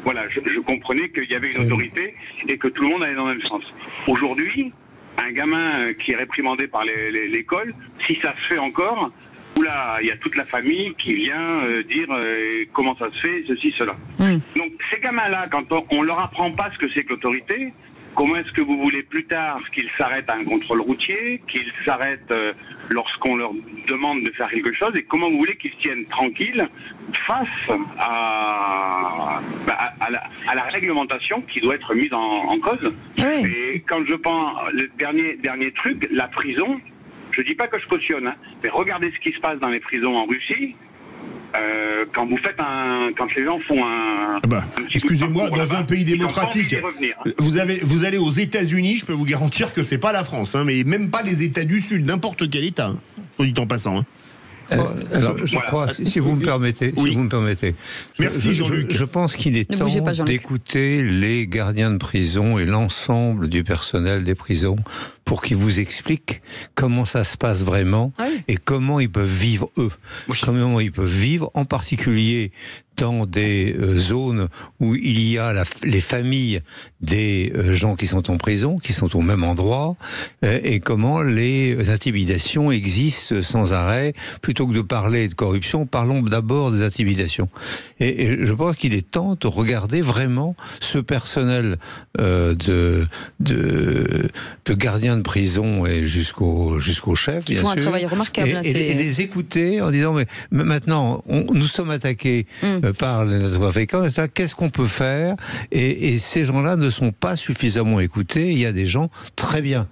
voilà, je comprenais qu'il y avait une autorité et que tout le monde allait dans le même sens. Aujourd'hui, un gamin qui est réprimandé par l'école, si ça se fait encore, oula, il y a toute la famille qui vient dire comment ça se fait, ceci, cela. Donc ces gamins-là, quand on leur apprend pas ce que c'est que l'autorité, comment est-ce que vous voulez plus tard qu'ils s'arrêtent à un contrôle routier, qu'ils s'arrêtent lorsqu'on leur demande de faire quelque chose, et comment vous voulez qu'ils se tiennent tranquilles face à la réglementation qui doit être mise en cause. Et quand je pense, le dernier truc, la prison, je dis pas que je cautionne, hein, mais regardez ce qui se passe dans les prisons en Russie. Quand les gens font excusez-moi, dans un pays démocratique, vous allez aux États-Unis, je peux vous garantir que c'est pas la France, hein, mais même pas les États du Sud, n'importe quel État, hein, soit dit en passant. Hein. Alors, je crois, si vous me permettez, Merci Jean-Luc. Je pense qu'il est temps d'écouter les gardiens de prison et l'ensemble du personnel des prisons pour qu'ils vous expliquent comment ça se passe vraiment et comment ils peuvent vivre eux. Comment ils peuvent vivre, en particulier dans des zones où il y a les familles des gens qui sont en prison, qui sont au même endroit, et comment les intimidations existent sans arrêt. Plutôt que de parler de corruption, parlons d'abord des intimidations. Et je pense qu'il est temps de regarder vraiment ce personnel gardiens de prison et jusqu'au chef. Ils font un travail remarquable. Et les écouter en disant mais maintenant nous sommes attaqués par les narcotrafiquants. Qu'est-ce qu'on peut faire? Et ces gens-là ne sont pas suffisamment écoutés. Il y a des gens très bien.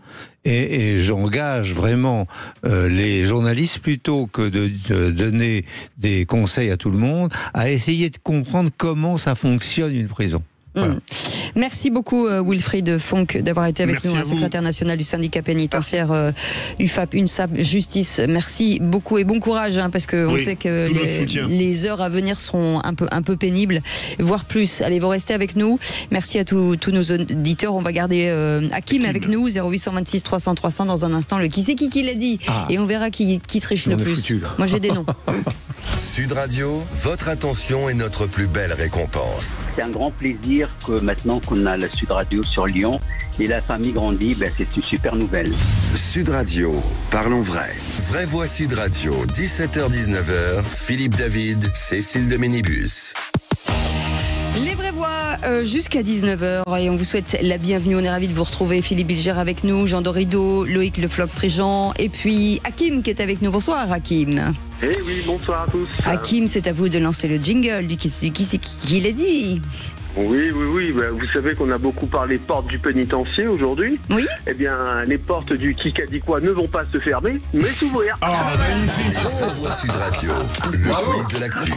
Et j'engage vraiment les journalistes, plutôt que de donner des conseils à tout le monde, à essayer de comprendre comment ça fonctionne une prison. Voilà. Merci beaucoup Wilfried Fonck d'avoir été avec nous, secrétaire national du syndicat pénitentiaire UFAP, UNSAP Justice. Merci beaucoup et bon courage, parce que on sait que les heures à venir seront un peu pénibles, voire plus. Allez, vous restez avec nous. Merci à tous nos auditeurs. On va garder Hakim avec nous, 0826 300 300 dans un instant. Le qui c'est qui l'a dit, et on verra qui triche le plus. Moi j'ai des noms. Sud Radio, votre attention est notre plus belle récompense. C'est un grand plaisir que maintenant qu'on a la Sud Radio sur Lyon et la famille grandit, c'est une super nouvelle. Sud Radio, parlons vrai. Vraie Voix Sud Radio, 17h-19h, Philippe David, Cécile de Ménibus. Les vraies voix jusqu'à 19h et on vous souhaite la bienvenue. On est ravis de vous retrouver. Philippe Bilger avec nous, Jean Dorido, Loïc Le Floch-Prigent et puis Hakim qui est avec nous. Bonsoir Hakim. Eh oui, bonsoir à tous. Hakim, c'est à vous de lancer le jingle du qui l'a dit. Oui. Vous savez qu'on a beaucoup parlé portes du pénitencier aujourd'hui. Oui. Eh bien, les portes du Kikadi-quoi ne vont pas se fermer, mais s'ouvrir. Ah, magnifique. Vraie Voix Sud Radio, le quiz de l'actu.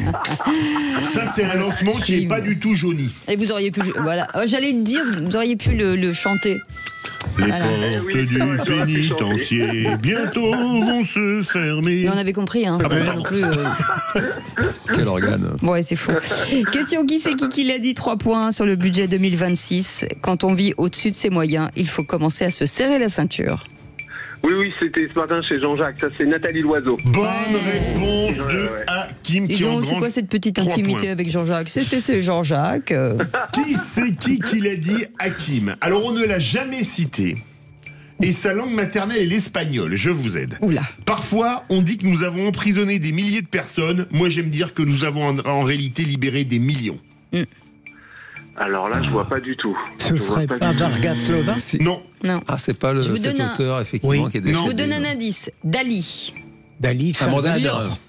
Ça, c'est un lancement qui n'est pas du tout jauni. Et vous auriez pu... Voilà, j'allais dire, vous auriez pu le chanter. Les portes du pénitencier bientôt vont se fermer. Mais on avait compris, hein. Non plus, Quel organe. Ouais, c'est fou. Question, qui c'est qui l'a dit? 3 points sur le budget 2026. Quand on vit au-dessus de ses moyens, il faut commencer à se serrer la ceinture. Oui, c'était ce matin chez Jean-Jacques. Ça, c'est Nathalie Loiseau. Bonne réponse de Hakim qui en c'est quoi cette petite intimité avec Jean-Jacques? C'est Jean-Jacques. Qui c'est qui l'a dit? Hakim. Alors, on ne l'a jamais cité. Et sa langue maternelle est l'espagnol. Je vous aide. Oula. Parfois, on dit que nous avons emprisonné des milliers de personnes. Moi, j'aime dire que nous avons en réalité libéré des millions. Alors là, je vois pas du tout. Ce serait pas Vargas Llosa? Non. Ah, c'est pas cet auteur, effectivement, qui est décédé. Je vous donne un indice. Dali. Dali, Salvador.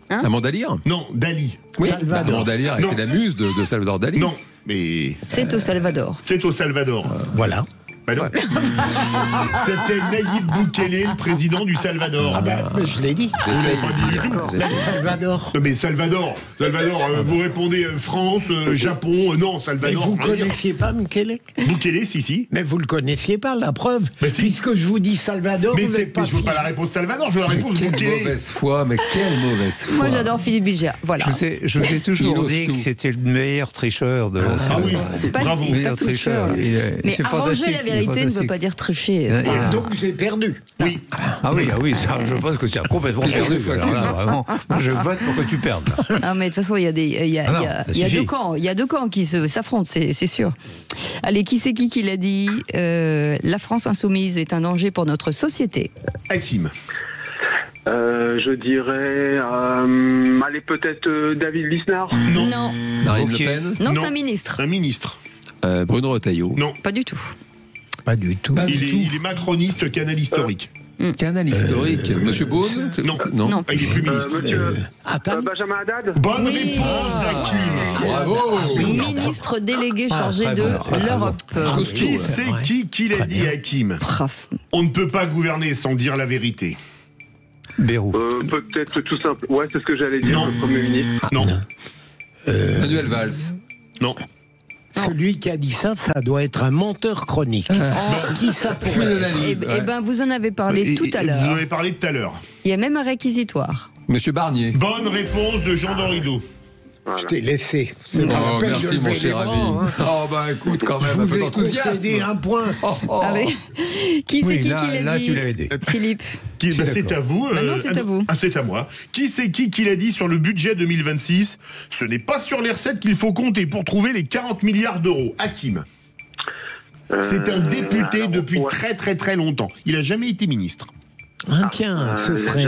Amanda Lear? Non, Dali. Oui, Amanda Lear était la muse de Salvador Dali. Non, mais... C'est au Salvador. C'est au Salvador. Voilà. Bah non. C'était Nayib Bukele, le président du Salvador. Ah mais je l'ai dit. Vous l'avez pas dit du tout. Salvador. Mais Salvador, vous répondez France, Japon, non, Salvador. Mais vous connaissiez pas Bukele? Bukele, si. Mais vous le connaissiez pas, la preuve. Mais si. Puisque je vous dis Salvador, mais vous je veux pas la réponse Salvador, je veux la réponse Bukele. Quelle mauvaise foi, mais quelle mauvaise foi. Moi, j'adore Philippe Bilger. Voilà. Je vous ai toujours dit que c'était le meilleur tricheur de la Ah oui, bravo. Le meilleur tricheur. Mais arranger la vérité ne veut pas dire tricher. Donc j'ai perdu. Oui. Ah oui, ça, je pense que tu as complètement perdu. Alors là, vraiment, moi, je vote pour que tu perdes. Non, mais de toute façon, il y a deux camps. Il y a deux camps qui s'affrontent, c'est sûr. Allez, qui c'est qui l'a dit? La France insoumise est un danger pour notre société. Hakim. Je dirais... allez, peut-être David Lisnard. Non. Marine Le Pen? Non, c'est un ministre. Un ministre. Bruno Retailleau? Non. Pas du tout. Pas du tout. Il est macroniste, canal historique. Canal historique. Monsieur Beaune? Non. Il est plus ministre. Benjamin Haddad. Bonne réponse d'Hakim. Bravo. Ministre délégué chargé de l'Europe. Qui c'est qui l'a dit, Hakim? On ne peut pas gouverner sans dire la vérité. Bérou. Peut-être tout simple. Ouais, c'est ce que j'allais dire, le Premier ministre. Non. Manuel Valls? Non. Celui qui a dit ça doit être un menteur chronique. Qui ça pourrait être? Eh ben, vous en avez parlé tout à l'heure. Vous en avez parlé tout à l'heure. Il y a même un réquisitoire. Monsieur Barnier? Bonne réponse de Jean Dorido. Voilà. Je t'ai laissé. C'est pas la peine merci, de lever mon cher ami. Oh, écoute, quand même, un peu d'enthousiasme. Je vous ai concédé un point. Qui c'est qui l'a là, dit? tu l'as aidé. Philippe. C'est à vous. Non, c'est à vous. Ah, c'est à moi. Qui c'est qui l'a dit sur le budget 2026? Ce n'est pas sur les recettes qu'il faut compter pour trouver les 40 milliards d'euros. Hakim. C'est un député depuis très très très longtemps. Il n'a jamais été ministre. Tiens, ce serait...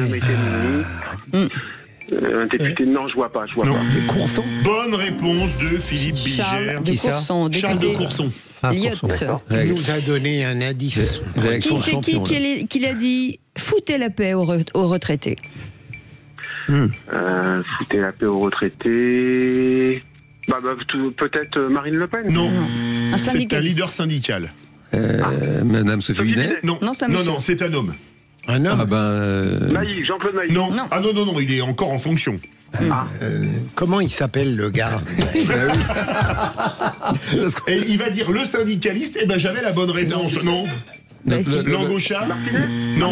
Un député, non, je vois pas. Les Courson. Bonne réponse de Philippe Bilger. Charles de Courson, Charles de député Courson. Lyotte. Il nous a donné un indice. Qui c'est qui l'a dit foutez la paix aux retraités? Foutez la paix aux retraités. Peut-être Marine Le Pen. Non, Un c'est un syndicaliste. leader syndical. Madame Sophie Binet. Non, Non, c'est un monsieur. non, c'est un homme. Un homme. Ah ben. Naïf, Jean-Claude Naïf. Non. Ah non, il est encore en fonction. Comment il s'appelle le gars? Et il va dire le syndicaliste, et ben j'avais la bonne réponse, non? Langauchard? Non.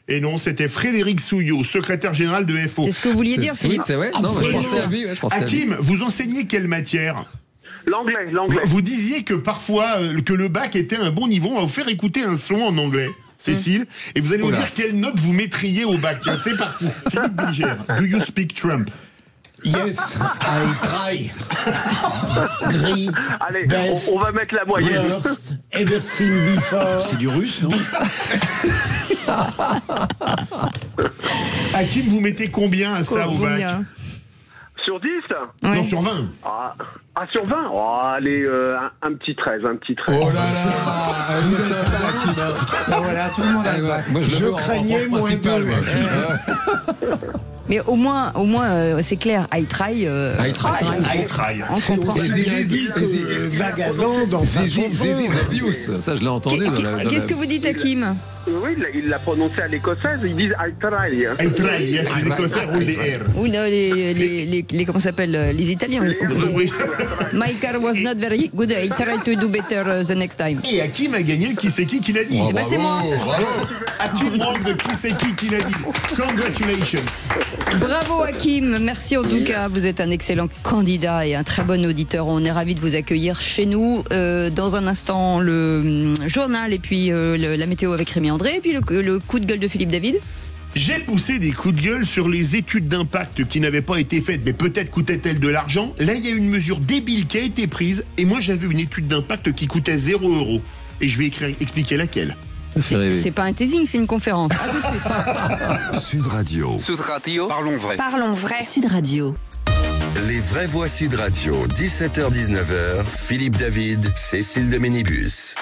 Et non, c'était Frédéric Souillot, secrétaire général de FO. C'est ce que vous vouliez dire, Philippe? Oui, c'est vrai. Non, je pensais à lui. Hakim, vous enseignez quelle matière? L'anglais. Vous disiez que parfois, que le bac était un bon niveau. On va vous faire écouter un son en anglais, Cécile, et vous allez nous dire quelle note vous mettriez au bac. Tiens, c'est parti. Philippe Bilger, do you speak Trump? Yes, I try. Great. Allez, on va mettre la moyenne. Worst ever seen before. C'est du russe, non? Hakim, vous mettez combien à ça au bac? Sur 10? Non, sur 20. Ah, sur 20? Oh, allez, un petit 13, Oh là là, vous êtes sympa, Hakim. Voilà, tout le monde a le bac. Moi, je craignais moins principal. Mais au moins, c'est clair. I try. I try. On comprend. Il a dit que Zagazan dans sa chanson. Ça, je l'ai entendu. Qu'est-ce que vous dites, Hakim? Oui, il l'a prononcé à l'écossaise, ils disent I try. I try, yes, les Écossais roulent les R. Ou les comment s'appelle, les Italiens. Oui. My car was not very good, I try to do better the next time. Et Hakim a gagné le qui c'est qui l'a dit. Eh ben, c'est moi. Hakim won de qui c'est qui l'a dit. Congratulations. Bravo Hakim, merci en tout cas. Vous êtes un excellent candidat et un très bon auditeur. On est ravis de vous accueillir chez nous. Dans un instant, le journal et puis la météo avec Rémi André. Et puis le coup de gueule de Philippe David. J'ai poussé des coups de gueule sur les études d'impact qui n'avaient pas été faites, mais peut-être coûtaient-elles de l'argent. Là, il y a une mesure débile qui a été prise, et moi j'avais une étude d'impact qui coûtait 0 €. Et je vais expliquer laquelle. C'est pas un teasing, c'est une conférence. À tout de suite. Sud Radio. Sud Radio. Parlons vrai. Parlons vrai. Sud Radio. Les vraies voix Sud Radio, 17h-19h, Philippe David, Cécile de Ménibus.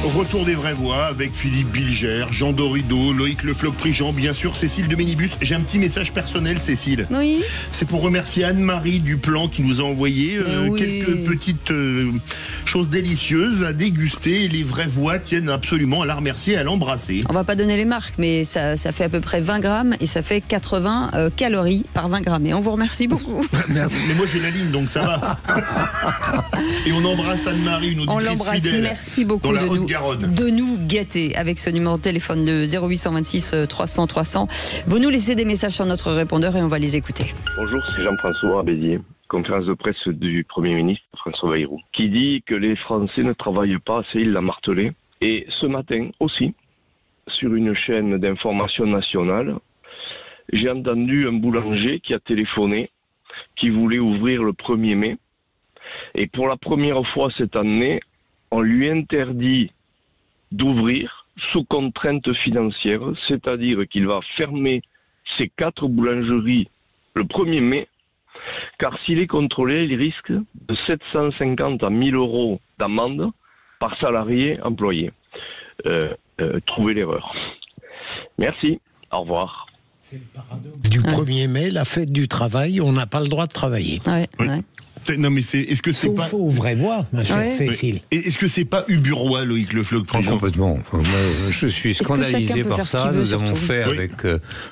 Retour des vraies voix avec Philippe Bilger, Jean Dorido, Loïc Le Floch-Prigent, bien sûr Cécile de Ménibus. J'ai un petit message personnel, Cécile. Oui. C'est pour remercier Anne-Marie Duplan qui nous a envoyé quelques petites choses délicieuses à déguster. Et les vraies voix tiennent absolument à la remercier, à l'embrasser. On va pas donner les marques, mais ça fait à peu près 20 grammes et ça fait 80 calories par 20 grammes. Et on vous remercie beaucoup. Merci. Mais moi j'ai la ligne, donc ça va. Et on embrasse Anne-Marie, une auditrice on l'embrasse, fidèle. merci beaucoup de nous gâter avec ce numéro de téléphone, le 0826 300 300. Vous nous laissez des messages sur notre répondeur et on va les écouter. Bonjour, c'est Jean-François Béziers, conférence de presse du Premier ministre François Bayrou, qui dit que les Français ne travaillent pas assez, il l'a martelé. Et ce matin aussi, sur une chaîne d'information nationale, j'ai entendu un boulanger qui a téléphoné, qui voulait ouvrir le 1er mai. Et pour la première fois cette année, on lui interdit d'ouvrir sous contrainte financière, c'est-à-dire qu'il va fermer ses 4 boulangeries le 1er mai, car s'il est contrôlé, il risque de 750 à 1000 € d'amende par salarié employé. Trouvez l'erreur. Merci, au revoir. C'est le paradoxe du 1er mai, la fête du travail, on n'a pas le droit de travailler. Ouais. Non mais est-ce que c'est pas aux vraies voix, ma chère Cécile. Est-ce que c'est pas uburois, Loïc Le Floch-Prigent? Complètement. Moi, je suis scandalisé par ça. Nous avons fait avec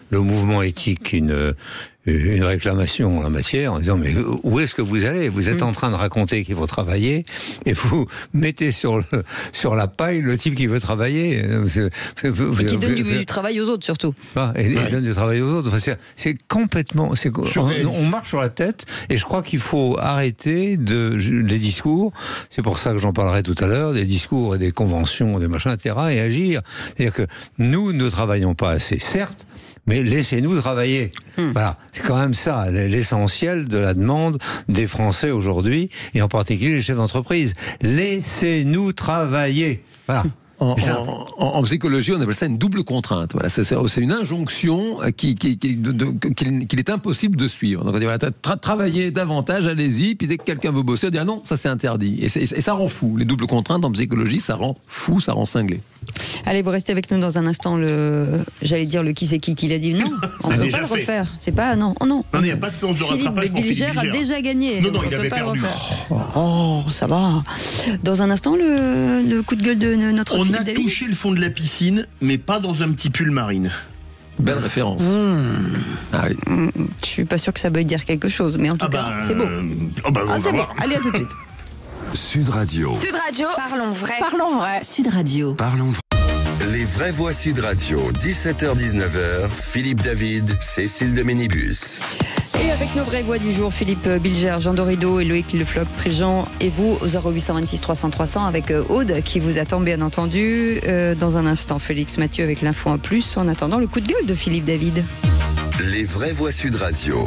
le mouvement éthique une réclamation en la matière en disant mais où est-ce que vous allez? Vous êtes en train de raconter qu'il faut travailler et vous mettez sur la paille le type qui veut travailler. Et qui donne du travail aux autres surtout. Et donne du travail aux autres. Enfin, c'est complètement... On marche sur la tête et je crois qu'il faut arrêter les discours. C'est pour ça que j'en parlerai tout à l'heure, des discours et des conventions, des machins, etc. et agir. C'est-à-dire que nous ne travaillons pas assez, certes, mais laissez-nous travailler. Voilà, c'est quand même ça, l'essentiel de la demande des Français aujourd'hui, et en particulier les chefs d'entreprise. Laissez-nous travailler. Voilà. En psychologie, on appelle ça une double contrainte. Voilà, c'est une injonction qu'il est impossible de suivre. Donc on dit voilà, travaillez davantage, allez-y, puis dès que quelqu'un veut bosser, on dit ah non, ça c'est interdit. Et ça rend fou. Les doubles contraintes en psychologie, ça rend fou, ça rend cinglé. Allez, vous restez avec nous dans un instant. J'allais dire le qui c'est qui l'a dit. Non, on ne peut pas le refaire. C'est pas non. Non, il n'y a pas de séance de rattrapage pour Philippe Bilger. A déjà gagné. Non, il avait perdu. Oh, ça va. Dans un instant, le coup de gueule de notre On Philippe a David. touché le fond de la piscine, mais pas dans un petit pull marine. Belle référence. Ah oui. Je suis pas sûr que ça veuille dire quelque chose, mais en tout cas, c'est beau. C'est beau. Allez, à tout de suite. Sud Radio. Sud Radio, parlons vrai. Parlons vrai. Sud Radio. Parlons vrai. Les vraies voix Sud Radio, 17h-19h, Philippe David, Cécile de Ménibus. Et avec nos vraies voix du jour, Philippe Bilger, Jean Dorido et Loïc Le Floch Préjean, et vous au 0826 300 300 avec Aude qui vous attend bien entendu. Dans un instant, Félix Mathieu avec l'info en plus, en attendant le coup de gueule de Philippe David. Les vraies voix Sud Radio.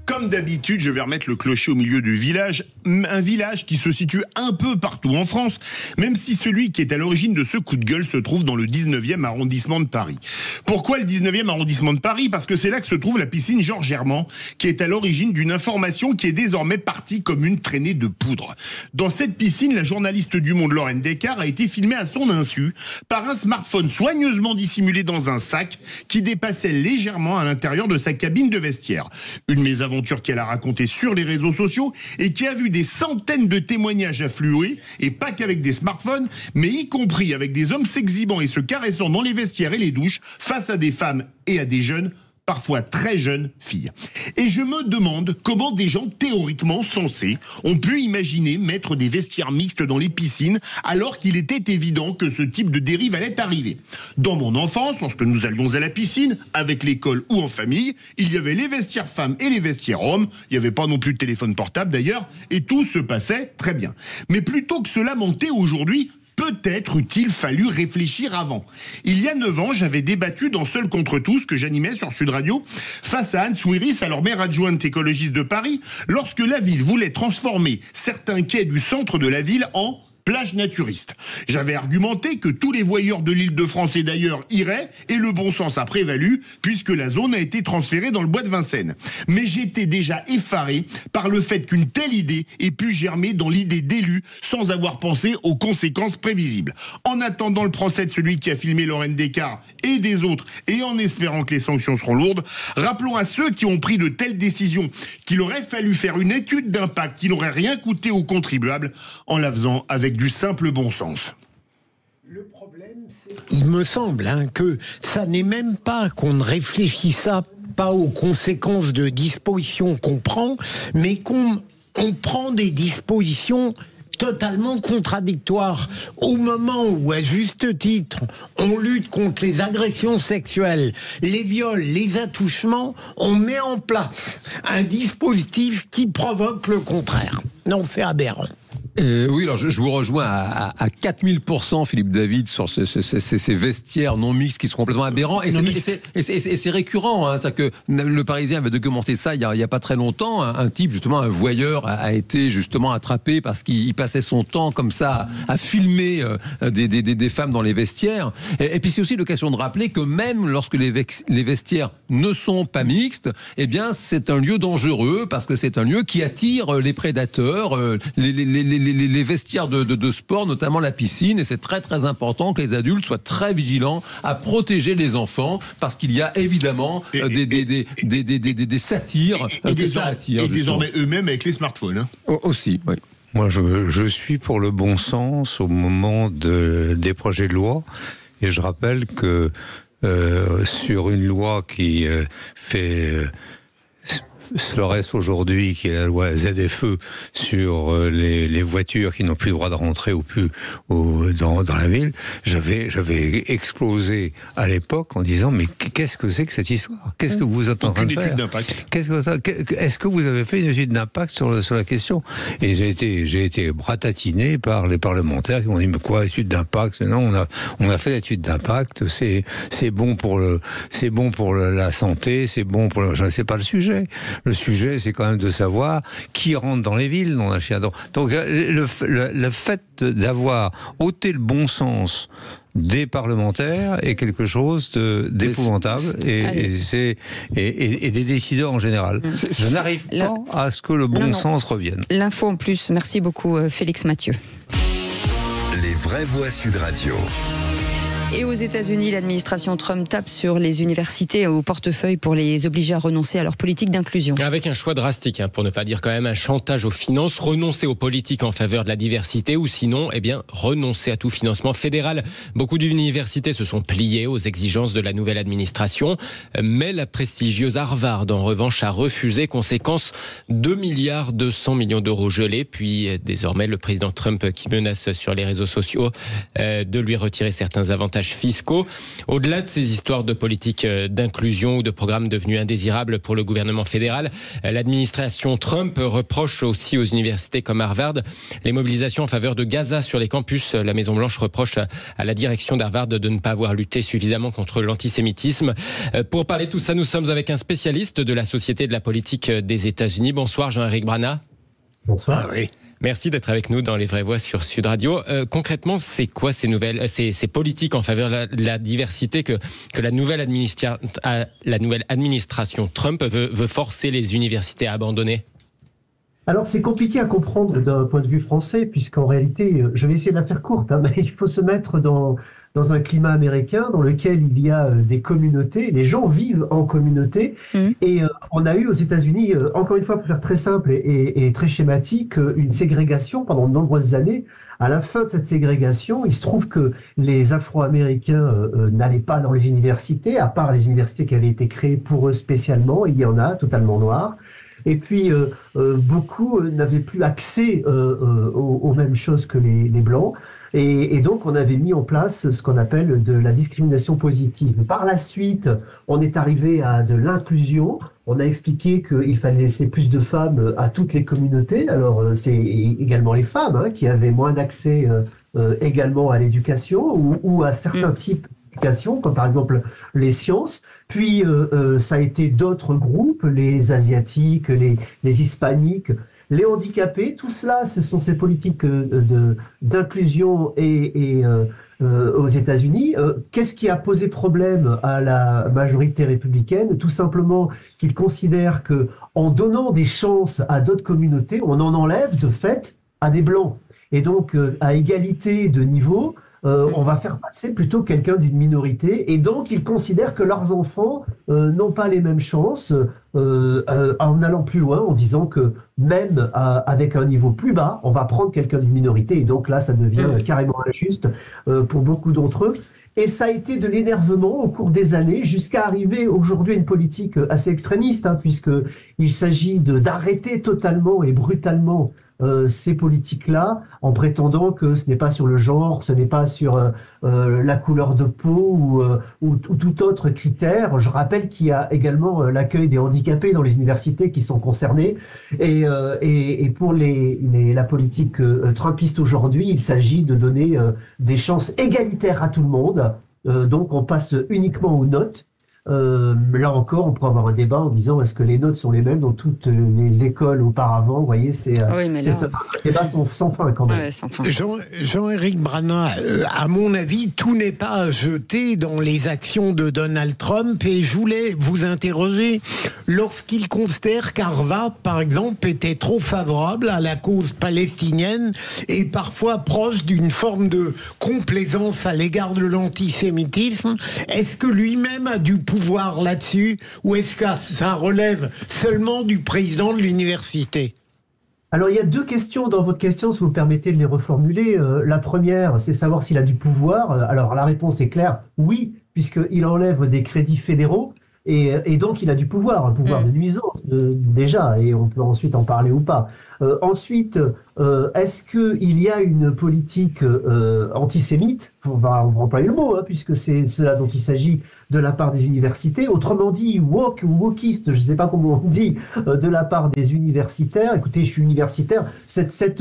Comme d'habitude, je vais remettre le clocher au milieu du village, un village qui se situe un peu partout en France, même si celui qui est à l'origine de ce coup de gueule se trouve dans le 19e arrondissement de Paris. Pourquoi le 19e arrondissement de Paris ? Parce que c'est là que se trouve la piscine Georges Hermann, qui est à l'origine d'une information qui est désormais partie comme une traînée de poudre. Dans cette piscine, la journaliste du Monde Lorraine Descartes a été filmée à son insu par un smartphone soigneusement dissimulé dans un sac qui dépassait légèrement à l'intérieur de sa cabine de vestiaire. Une mésaventure qu'elle a raconté sur les réseaux sociaux et qui a vu des centaines de témoignages affluer, et pas qu'avec des smartphones, mais y compris avec des hommes s'exhibant et se caressant dans les vestiaires et les douches face à des femmes et à des jeunes, parfois très jeunes filles. Et je me demande comment des gens théoriquement sensés ont pu imaginer mettre des vestiaires mixtes dans les piscines alors qu'il était évident que ce type de dérive allait arriver. Dans mon enfance, lorsque nous allions à la piscine, avec l'école ou en famille, il y avait les vestiaires femmes et les vestiaires hommes, il n'y avait pas non plus de téléphone portable d'ailleurs, et tout se passait très bien. Mais plutôt que se lamenter aujourd'hui, peut-être eût-il fallu réfléchir avant. Il y a 9 ans, j'avais débattu dans Seul contre tous, que j'animais sur Sud Radio, face à Anne Souiris, alors maire adjointe écologiste de Paris, lorsque la ville voulait transformer certains quais du centre de la ville en plage naturiste. J'avais argumenté que tous les voyeurs de l'Île-de-France et d'ailleurs iraient, et le bon sens a prévalu, puisque la zone a été transférée dans le bois de Vincennes. Mais j'étais déjà effaré par le fait qu'une telle idée ait pu germer dans l'idée d'élus sans avoir pensé aux conséquences prévisibles. En attendant le procès de celui qui a filmé Lorraine Descartes et des autres, et en espérant que les sanctions seront lourdes, rappelons à ceux qui ont pris de telles décisions qu'il aurait fallu faire une étude d'impact qui n'aurait rien coûté aux contribuables en la faisant avec du simple bon sens. Le problème, il me semble que ça n'est même pas qu'on ne réfléchisse pas aux conséquences de dispositions qu'on prend, mais qu'on prend des dispositions totalement contradictoires. Au moment où, à juste titre, on lutte contre les agressions sexuelles, les viols, les attouchements, on met en place un dispositif qui provoque le contraire. Non, c'est aberrant. Oui, alors je vous rejoins à 4000%, Philippe David, sur ces vestiaires non mixtes qui sont complètement aberrants. Et c'est récurrent. C'est-à-dire que le Parisien avait documenté ça il y a pas très longtemps. Un type, justement, un voyeur, a été justement attrapé parce qu'il passait son temps comme ça à filmer des femmes dans les vestiaires. Et puis c'est aussi l'occasion de rappeler que même lorsque les vestiaires ne sont pas mixtes, eh bien c'est un lieu dangereux parce que c'est un lieu qui attire les prédateurs, les vestiaires de sport, notamment la piscine, et c'est très très important que les adultes soient très vigilants à protéger les enfants parce qu'il y a évidemment des satires que ça attire. Et désormais eux-mêmes avec les smartphones. Aussi, oui. Moi, je suis pour le bon sens au moment des projets de loi, et je rappelle que sur une loi qui fait Slores aujourd'hui, qui est la loi ZFE sur les voitures qui n'ont plus le droit de rentrer dans la ville, j'avais explosé à l'époque en disant mais qu'est-ce que c'est que cette histoire ? Qu'est-ce que vous êtes en train de faire ? Est-ce que vous avez fait une étude d'impact sur la question ? Et j'ai été bratatiné par les parlementaires qui m'ont dit mais quoi, étude d'impact ? Non, on a fait l'étude d'impact, c'est bon pour la santé, c'est bon pour c'est pas le sujet. Le sujet, c'est quand même de savoir qui rentre dans les villes, dans un chien. Donc le fait d'avoir ôté le bon sens des parlementaires est quelque chose d'épouvantable et des décideurs en général. Je n'arrive pas à ce que le bon sens revienne. L'info en plus. Merci beaucoup, Félix Mathieu. Les vraies voix Sud Radio. Et aux États-Unis, l'administration Trump tape sur les universités au portefeuille pour les obliger à renoncer à leur politique d'inclusion. Avec un choix drastique, pour ne pas dire quand même un chantage aux finances, renoncer aux politiques en faveur de la diversité ou sinon, renoncer à tout financement fédéral. Beaucoup d'universités se sont pliées aux exigences de la nouvelle administration, mais la prestigieuse Harvard, en revanche, a refusé. Conséquence, 2,2 milliards d'euros gelés. Puis désormais, le président Trump qui menace sur les réseaux sociaux de lui retirer certains avantages fiscaux. Au-delà de ces histoires de politique d'inclusion ou de programmes devenus indésirables pour le gouvernement fédéral, l'administration Trump reproche aussi aux universités comme Harvard les mobilisations en faveur de Gaza sur les campus. La Maison-Blanche reproche à la direction d'Harvard de ne pas avoir lutté suffisamment contre l'antisémitisme. Pour parler de tout ça, nous sommes avec un spécialiste de la société et de la politique des États-Unis. Bonsoir Jean-Éric Brana. Bonsoir, oui. Merci d'être avec nous dans Les Vraies Voix sur Sud Radio. Concrètement, c'est quoi ces politiques en faveur de la diversité que la nouvelle administration Trump veut forcer les universités à abandonner ? Alors c'est compliqué à comprendre d'un point de vue français, puisqu'en réalité, je vais essayer de la faire courte, mais il faut se mettre dans un climat américain dans lequel il y a des communautés, les gens vivent en communauté, et on a eu aux États-Unis, encore une fois pour faire très simple et très schématique, une ségrégation pendant de nombreuses années. À la fin de cette ségrégation, il se trouve que les Afro-Américains n'allaient pas dans les universités, à part les universités qui avaient été créées pour eux spécialement, il y en a totalement noirs. Et puis, beaucoup n'avaient plus accès aux mêmes choses que les Blancs. Et donc, on avait mis en place ce qu'on appelle de la discrimination positive. Par la suite, on est arrivé à de l'inclusion. On a expliqué qu'il fallait laisser plus de femmes à toutes les communautés. Alors, c'est également les femmes qui avaient moins d'accès également à l'éducation ou à certains types d'éducation, comme par exemple les sciences. Puis, ça a été d'autres groupes, les Asiatiques, les Hispaniques, les handicapés. Tout cela, ce sont ces politiques d'inclusion aux États-Unis. Qu'est-ce qui a posé problème à la majorité républicaine ? Tout simplement qu'ils considèrent qu'en donnant des chances à d'autres communautés, on en enlève de fait à des Blancs. Et donc, à égalité de niveau, on va faire passer plutôt quelqu'un d'une minorité, et donc ils considèrent que leurs enfants n'ont pas les mêmes chances en allant plus loin, en disant que même avec un niveau plus bas, on va prendre quelqu'un d'une minorité, et donc là ça devient carrément injuste pour beaucoup d'entre eux. Et ça a été de l'énervement au cours des années, jusqu'à arriver aujourd'hui à une politique assez extrémiste, puisqu'il s'agit d'arrêter totalement et brutalement ces politiques-là, en prétendant que ce n'est pas sur le genre, ce n'est pas sur la couleur de peau ou tout autre critère. Je rappelle qu'il y a également l'accueil des handicapés dans les universités qui sont concernés. Et pour la politique trumpiste aujourd'hui, il s'agit de donner des chances égalitaires à tout le monde. Donc on passe uniquement aux notes. Là encore, on pourrait avoir un débat en disant est-ce que les notes sont les mêmes dans toutes les écoles auparavant. Vous voyez, c'est un débat sans fin quand même. Ouais, sans fin. Jean-Éric Brana, à mon avis, tout n'est pas jeté dans les actions de Donald Trump, et je voulais vous interroger lorsqu'il considère qu'Harvard, par exemple, était trop favorable à la cause palestinienne et parfois proche d'une forme de complaisance à l'égard de l'antisémitisme. Est-ce que lui-même a du pouvoir là-dessus, ou est-ce que ça relève seulement du président de l'université ? Alors, il y a deux questions dans votre question, si vous me permettez de les reformuler. La première, c'est savoir s'il a du pouvoir. Alors, la réponse est claire, oui, puisqu'il enlève des crédits fédéraux, et donc il a du pouvoir, un pouvoir de nuisance déjà, et on peut ensuite en parler ou pas. Ensuite, est-ce qu'il y a une politique antisémite, on va employer le mot, puisque c'est cela dont il s'agit de la part des universités, autrement dit woke ou wokiste, je ne sais pas comment on dit, de la part des universitaires. Écoutez, je suis universitaire, cette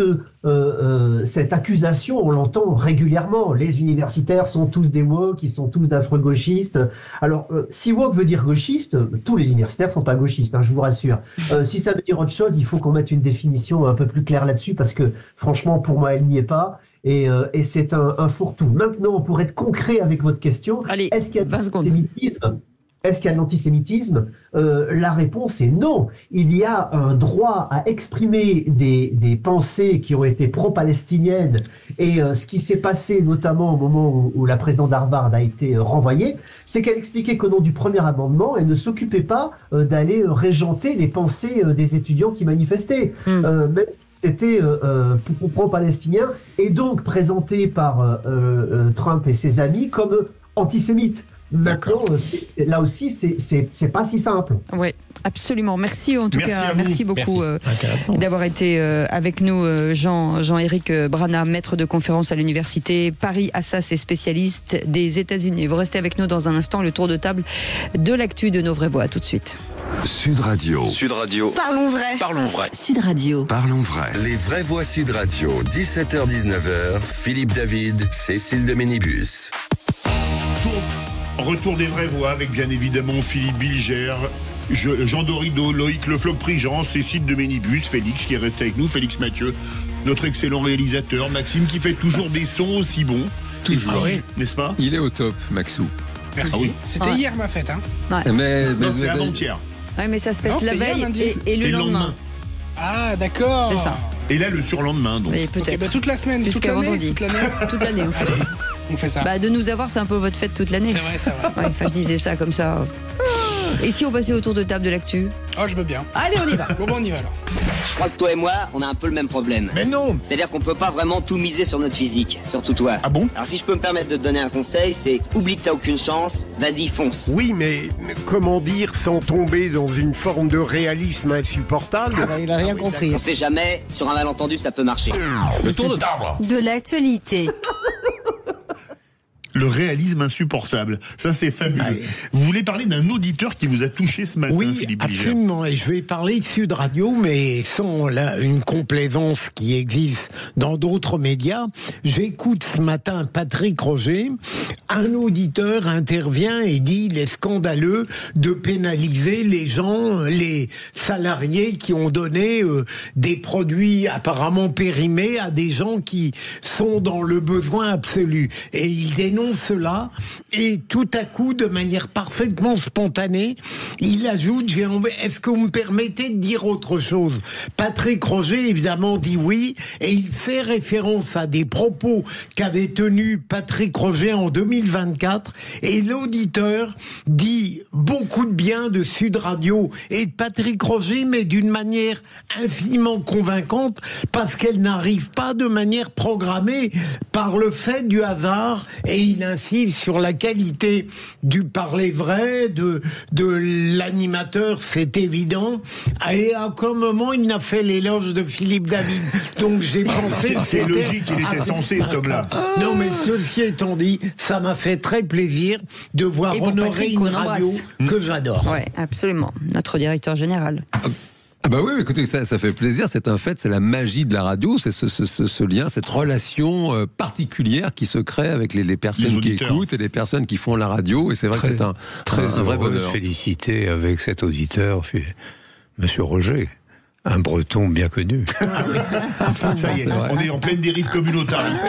accusation, on l'entend régulièrement. Les universitaires sont tous des woke, ils sont tous d'affreux gauchistes. Alors, si woke veut dire gauchiste, tous les universitaires ne sont pas gauchistes, je vous rassure. Si ça veut dire autre chose, il faut qu'on mette une définition un peu plus claire là-dessus, parce que franchement, pour moi, elle n'y est pas. Et c'est un fourre-tout. Maintenant, pour être concret avec votre question, est-ce qu'il y a de l'antisémitisme ? Est-ce qu'il y a de l'antisémitisme ? La réponse est non. Il y a un droit à exprimer des pensées qui ont été pro-palestiniennes. Et ce qui s'est passé notamment au moment où la présidente d'Harvard a été renvoyée, c'est qu'elle expliquait qu'au nom du premier amendement, elle ne s'occupait pas d'aller régenter les pensées des étudiants qui manifestaient. Mais c'était pro-palestinien et donc présenté par Trump et ses amis comme antisémite. D'accord. Là aussi, c'est pas si simple. Oui, absolument. Merci en tout cas. Merci beaucoup d'avoir été avec nous, Jean-Éric Brana, maître de conférence à l'université Paris-Assas et spécialiste des États-Unis. Vous restez avec nous dans un instant, le tour de table de l'actu de nos vraies voix. Tout de suite. Sud Radio. Sud Radio. Parlons vrai. Parlons vrai. Sud Radio. Parlons vrai. Les vraies voix Sud Radio. 17h-19h. Philippe David, Cécile de Ménibus. Retour des vraies voix avec bien évidemment Philippe Bilger, Jean Dorido, Loïc Le Floch-Prigent, Cécile de Ménibus, Félix qui est resté avec nous, Félix Mathieu, notre excellent réalisateur, Maxime qui fait toujours des sons aussi bons. Toujours. N'est-ce pas ? Il est au top, Maxou. Merci. Ah oui. C'était hier ma fête. Mais c'était avant-hier. Oui, mais ça se fête la veille et le lendemain. Ah, d'accord. C'est ça. Et là, le surlendemain, donc. Et peut-être. Toute la semaine, jusqu'à vendredi. Toute l'année, on fait ça. On fait ça. De nous avoir, c'est un peu votre fête toute l'année. C'est vrai. Je disais ça comme ça. Et si on passait autour de table de l'actu ? Oh, je veux bien. Allez, on y va. Bon, on y va alors. Je crois que toi et moi, on a un peu le même problème. Mais non. C'est-à-dire qu'on peut pas vraiment tout miser sur notre physique, surtout toi. Ah bon ? Alors si je peux me permettre de te donner un conseil, c'est oublie que t'as aucune chance, vas-y, fonce. Oui, mais comment dire sans tomber dans une forme de réalisme insupportable ? Il a rien compris. On sait jamais, sur un malentendu, ça peut marcher. Le tour de table. De l'actualité. Le réalisme insupportable. Ça, c'est fabuleux. Ouais. Vous voulez parler d'un auditeur qui vous a touché ce matin, Philippe Bilger ? Absolument. Et je vais parler de Sud Radio, mais sans une complaisance qui existe dans d'autres médias. J'écoute ce matin Patrick Roger. Un auditeur intervient et dit il est scandaleux de pénaliser les gens, les salariés qui ont donné des produits apparemment périmés à des gens qui sont dans le besoin absolu. Et il dénonce cela, et tout à coup, de manière parfaitement spontanée, il ajoute, est-ce que vous me permettez de dire autre chose ? Patrick Roger, évidemment, dit oui, et il fait référence à des propos qu'avait tenus Patrick Roger en 2024, et l'auditeur dit beaucoup de bien de Sud Radio et de Patrick Roger, mais d'une manière infiniment convaincante, parce qu'elle n'arrive pas de manière programmée par le fait du hasard, et il insiste sur la qualité du parler vrai, de l'animateur, c'est évident. Et à aucun moment, il n'a fait l'éloge de Philippe David. Donc j'ai pensé que c'est logique, il était censé, cet homme-là. Non, mais ceci étant dit, ça m'a fait très plaisir de voir honorer une radio que j'adore. Oui, absolument. Notre directeur général. Ah bah oui, écoutez, ça fait plaisir, c'est un fait, c'est la magie de la radio, c'est ce lien, cette relation particulière qui se crée avec les personnes qui écoutent et les personnes qui font la radio, et c'est vrai que c'est un vrai bonheur. Félicité avec cet auditeur, Monsieur Roger. Un breton bien connu. Ça y est, on est en pleine dérive communautariste.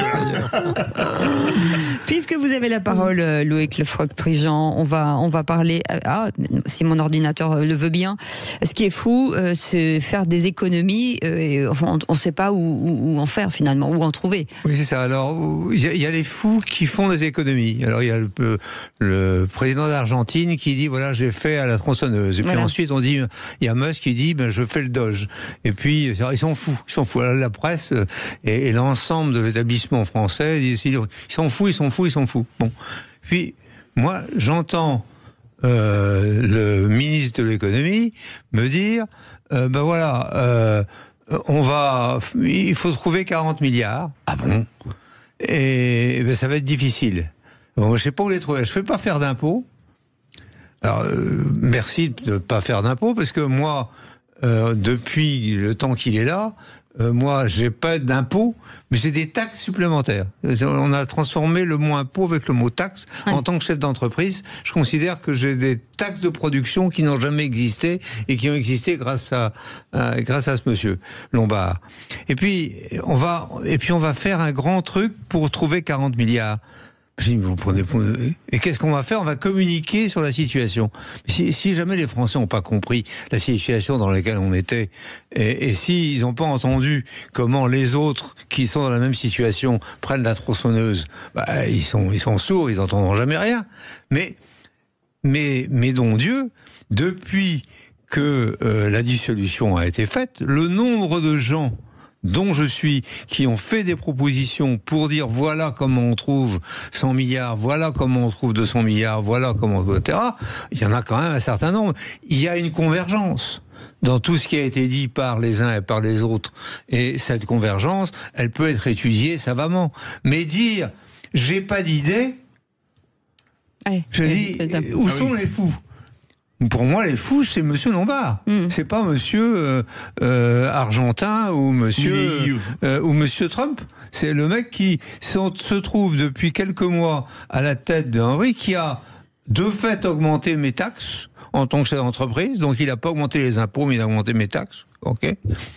Puisque vous avez la parole, Loïc Le Floch-Prigent, on va parler, si mon ordinateur le veut bien. Ce qui est fou, c'est faire des économies, on ne sait pas où en faire finalement, où en trouver. Oui, c'est ça. Alors, il y a les fous qui font des économies. Alors, il y a le président d'Argentine qui dit, voilà, j'ai fait à la tronçonneuse. Et puis ensuite, on dit, il y a Musk qui dit, je fais le Doge. Et puis, ils sont fous. La presse et l'ensemble de l'établissement français disent, ils sont fous. Bon. Puis, moi, j'entends le ministre de l'économie me dire, il faut trouver 40 milliards. Ah bon? Et ben, ça va être difficile. Bon, je sais pas où les trouver. Je ne fais pas faire d'impôts. Alors, merci de ne pas faire d'impôts, parce que moi, depuis le temps qu'il est là, moi, j'ai pas d'impôts, mais j'ai des taxes supplémentaires. On a transformé le mot impôt avec le mot taxe. En tant que chef d'entreprise, je considère que j'ai des taxes de production qui n'ont jamais existé et qui ont existé grâce à ce monsieur Lombard. Et puis on va faire un grand truc pour trouver 40 milliards. Et qu'est-ce qu'on va faire? On va communiquer sur la situation. Si jamais les Français n'ont pas compris la situation dans laquelle on était, et s'ils n'ont pas entendu comment les autres qui sont dans la même situation prennent la tronçonneuse, ils sont sourds, ils n'entendront jamais rien. Mais don Dieu, depuis que la dissolution a été faite, le nombre de gens dont je suis, qui ont fait des propositions pour dire voilà comment on trouve 100 milliards, voilà comment on trouve 200 milliards, voilà comment, etc. Il y en a quand même un certain nombre. Il y a une convergence dans tout ce qui a été dit par les uns et par les autres. Et cette convergence, elle peut être étudiée savamment. Mais dire j'ai pas d'idée, je dis où sont les fous? Pour moi, les fous, c'est Monsieur Lombard. C'est pas Monsieur Argentin ou Monsieur Trump. C'est le mec qui se trouve depuis quelques mois à la tête de Henry, qui a de fait augmenté mes taxes en tant que chef d'entreprise. Donc, il n'a pas augmenté les impôts, mais il a augmenté mes taxes. Ok,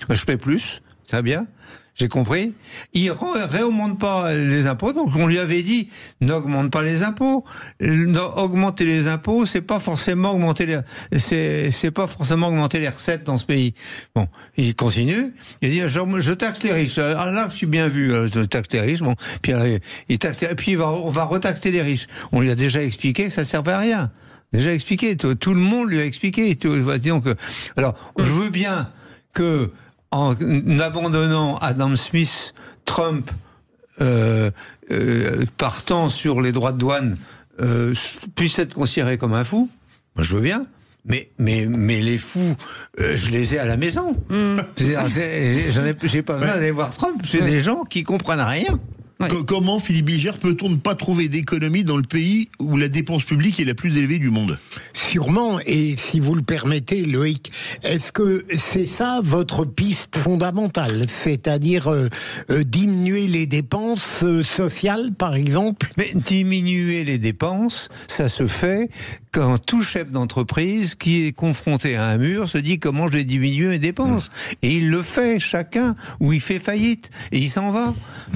je paie plus, très bien. J'ai compris. Il réaugmente pas les impôts, donc on lui avait dit n'augmente pas les impôts. Augmenter les impôts, c'est pas forcément augmenter les recettes dans ce pays. Bon, il continue. Il dit je taxe les riches. Ah là, je suis bien vu. Je taxe les riches. Bon, puis il taxe. Puis on va retaxer les riches. On lui a déjà expliqué que ça servait à rien. Déjà expliqué. Tout le monde lui a expliqué. Donc, alors, je veux bien que en abandonnant Adam Smith, Trump partant sur les droits de douane puisse être considéré comme un fou. Moi, je veux bien. Mais les fous, je les ai à la maison. J'ai pas besoin d'aller voir Trump. J'ai des gens qui comprennent rien. Comment, Philippe Bilger, peut-on ne pas trouver d'économie dans le pays où la dépense publique est la plus élevée du monde? Sûrement, et si vous le permettez, Loïc, est-ce que c'est ça votre piste fondamentale? C'est-à-dire diminuer les dépenses sociales, par exemple? Mais diminuer les dépenses, ça se fait quand tout chef d'entreprise qui est confronté à un mur se dit comment je vais diminuer mes dépenses. Et il le fait, chacun, ou il fait faillite, et il s'en va.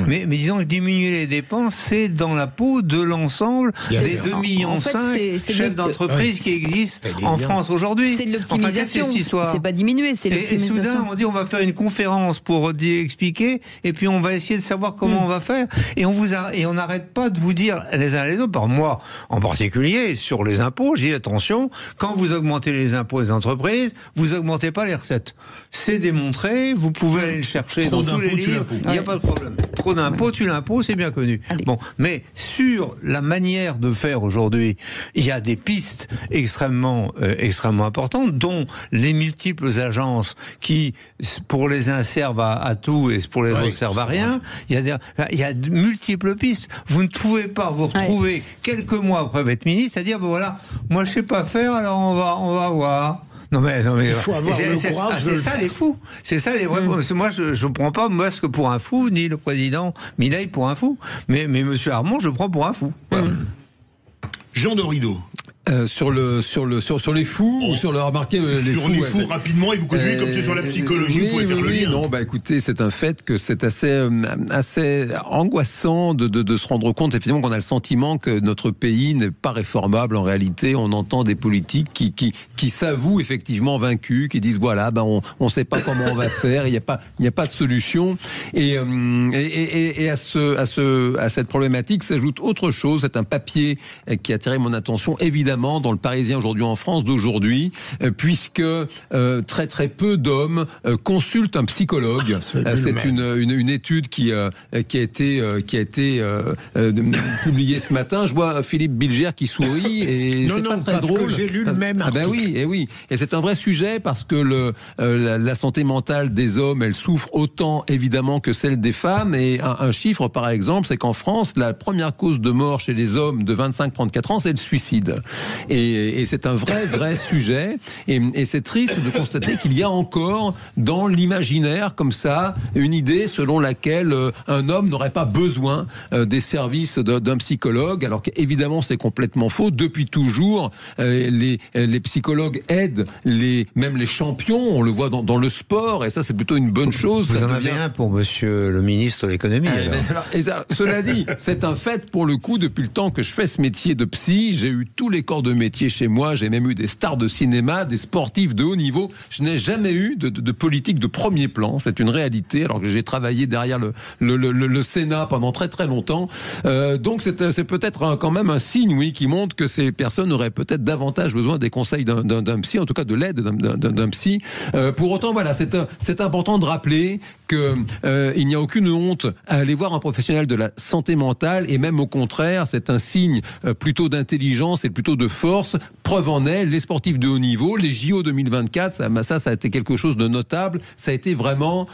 Mais disons que diminuer les dépenses, c'est dans la peau de l'ensemble des 2,5 millions chefs d'entreprise qui existent en France aujourd'hui. C'est de l'optimisation. C'est pas diminuer, c'est l'optimisation. Et soudain, on dit on va faire une conférence pour expliquer, et puis on va essayer de savoir comment on va faire. Et on n'arrête pas de vous dire les uns les autres. Par moi, en particulier, sur les impôts, j'ai dit attention, quand vous augmentez les impôts des entreprises, vous augmentez pas les recettes. C'est démontré, vous pouvez aller le chercher dans tous les livres, il n'y a pas de problème. Trop d'impôts, tu l'impôt, c'est bien connu. Bon, mais sur la manière de faire aujourd'hui, il y a des pistes extrêmement importantes, dont les multiples agences qui, pour les uns, servent à tout et pour les autres servent à rien. Il y a de multiples pistes. Vous ne pouvez pas vous retrouver quelques mois après être ministre à dire ben voilà, moi je sais pas faire, alors on va voir. Non mais il faut avoir le courage. C'est ça les fous. C'est ça les vrais. Moi je prends pas Musk pour un fou, ni le président Milei pour un fou. Mais Monsieur Armand, je prends pour un fou. Voilà. Jean Dorido. Sur les fous ou sur le remarquer les sur fous, les fous rapidement, et vous continuez comme c'est sur la psychologie, vous pouvez faire le lien. Non, écoutez, c'est un fait que c'est assez angoissant de se rendre compte effectivement qu'on a le sentiment que notre pays n'est pas réformable en réalité. On entend des politiques qui s'avouent effectivement vaincus, qui disent voilà, on sait pas comment on va faire, il n'y a pas de solution. Et à cette problématique s'ajoute autre chose. C'est un papier qui a attiré mon attention évidemment évidemment dans le Parisien aujourd'hui en France d'aujourd'hui, puisque très très peu d'hommes consultent un psychologue. C'est une étude qui a été publiée ce matin. Je vois Philippe Bilger qui sourit et c'est pas très drôle. Que j'ai lu le même article. Ah ben oui, et c'est un vrai sujet parce que la santé mentale des hommes, elle souffre autant évidemment que celle des femmes. Et un chiffre par exemple, c'est qu'en France, la première cause de mort chez les hommes de 25-34 ans, c'est le suicide. Et c'est un vrai sujet. Et c'est triste de constater qu'il y a encore dans l'imaginaire comme ça une idée selon laquelle un homme n'aurait pas besoin des services d'un psychologue, alors qu'évidemment c'est complètement faux. Depuis toujours, les psychologues aident même les champions, on le voit dans le sport, et ça c'est plutôt une bonne chose. Vous en avez un pour monsieur le ministre de l'économie. Cela dit, c'est un fait pour le coup, depuis le temps que je fais ce métier de psy, j'ai eu tous les corps de métier chez moi, j'ai même eu des stars de cinéma, des sportifs de haut niveau. Je n'ai jamais eu de politique de premier plan, c'est une réalité, alors que j'ai travaillé derrière le Sénat pendant très très longtemps. Donc c'est peut-être quand même un signe, oui, qui montre que ces personnes auraient peut-être davantage besoin des conseils d'un psy, en tout cas de l'aide d'un psy. Pour autant, voilà, c'est important de rappeler qu'il n'y a aucune honte à aller voir un professionnel de la santé mentale, et même au contraire, c'est un signe plutôt d'intelligence et plutôt de force. Preuve en est, les sportifs de haut niveau, les JO 2024, ça a été quelque chose de notable. Ça a été vraiment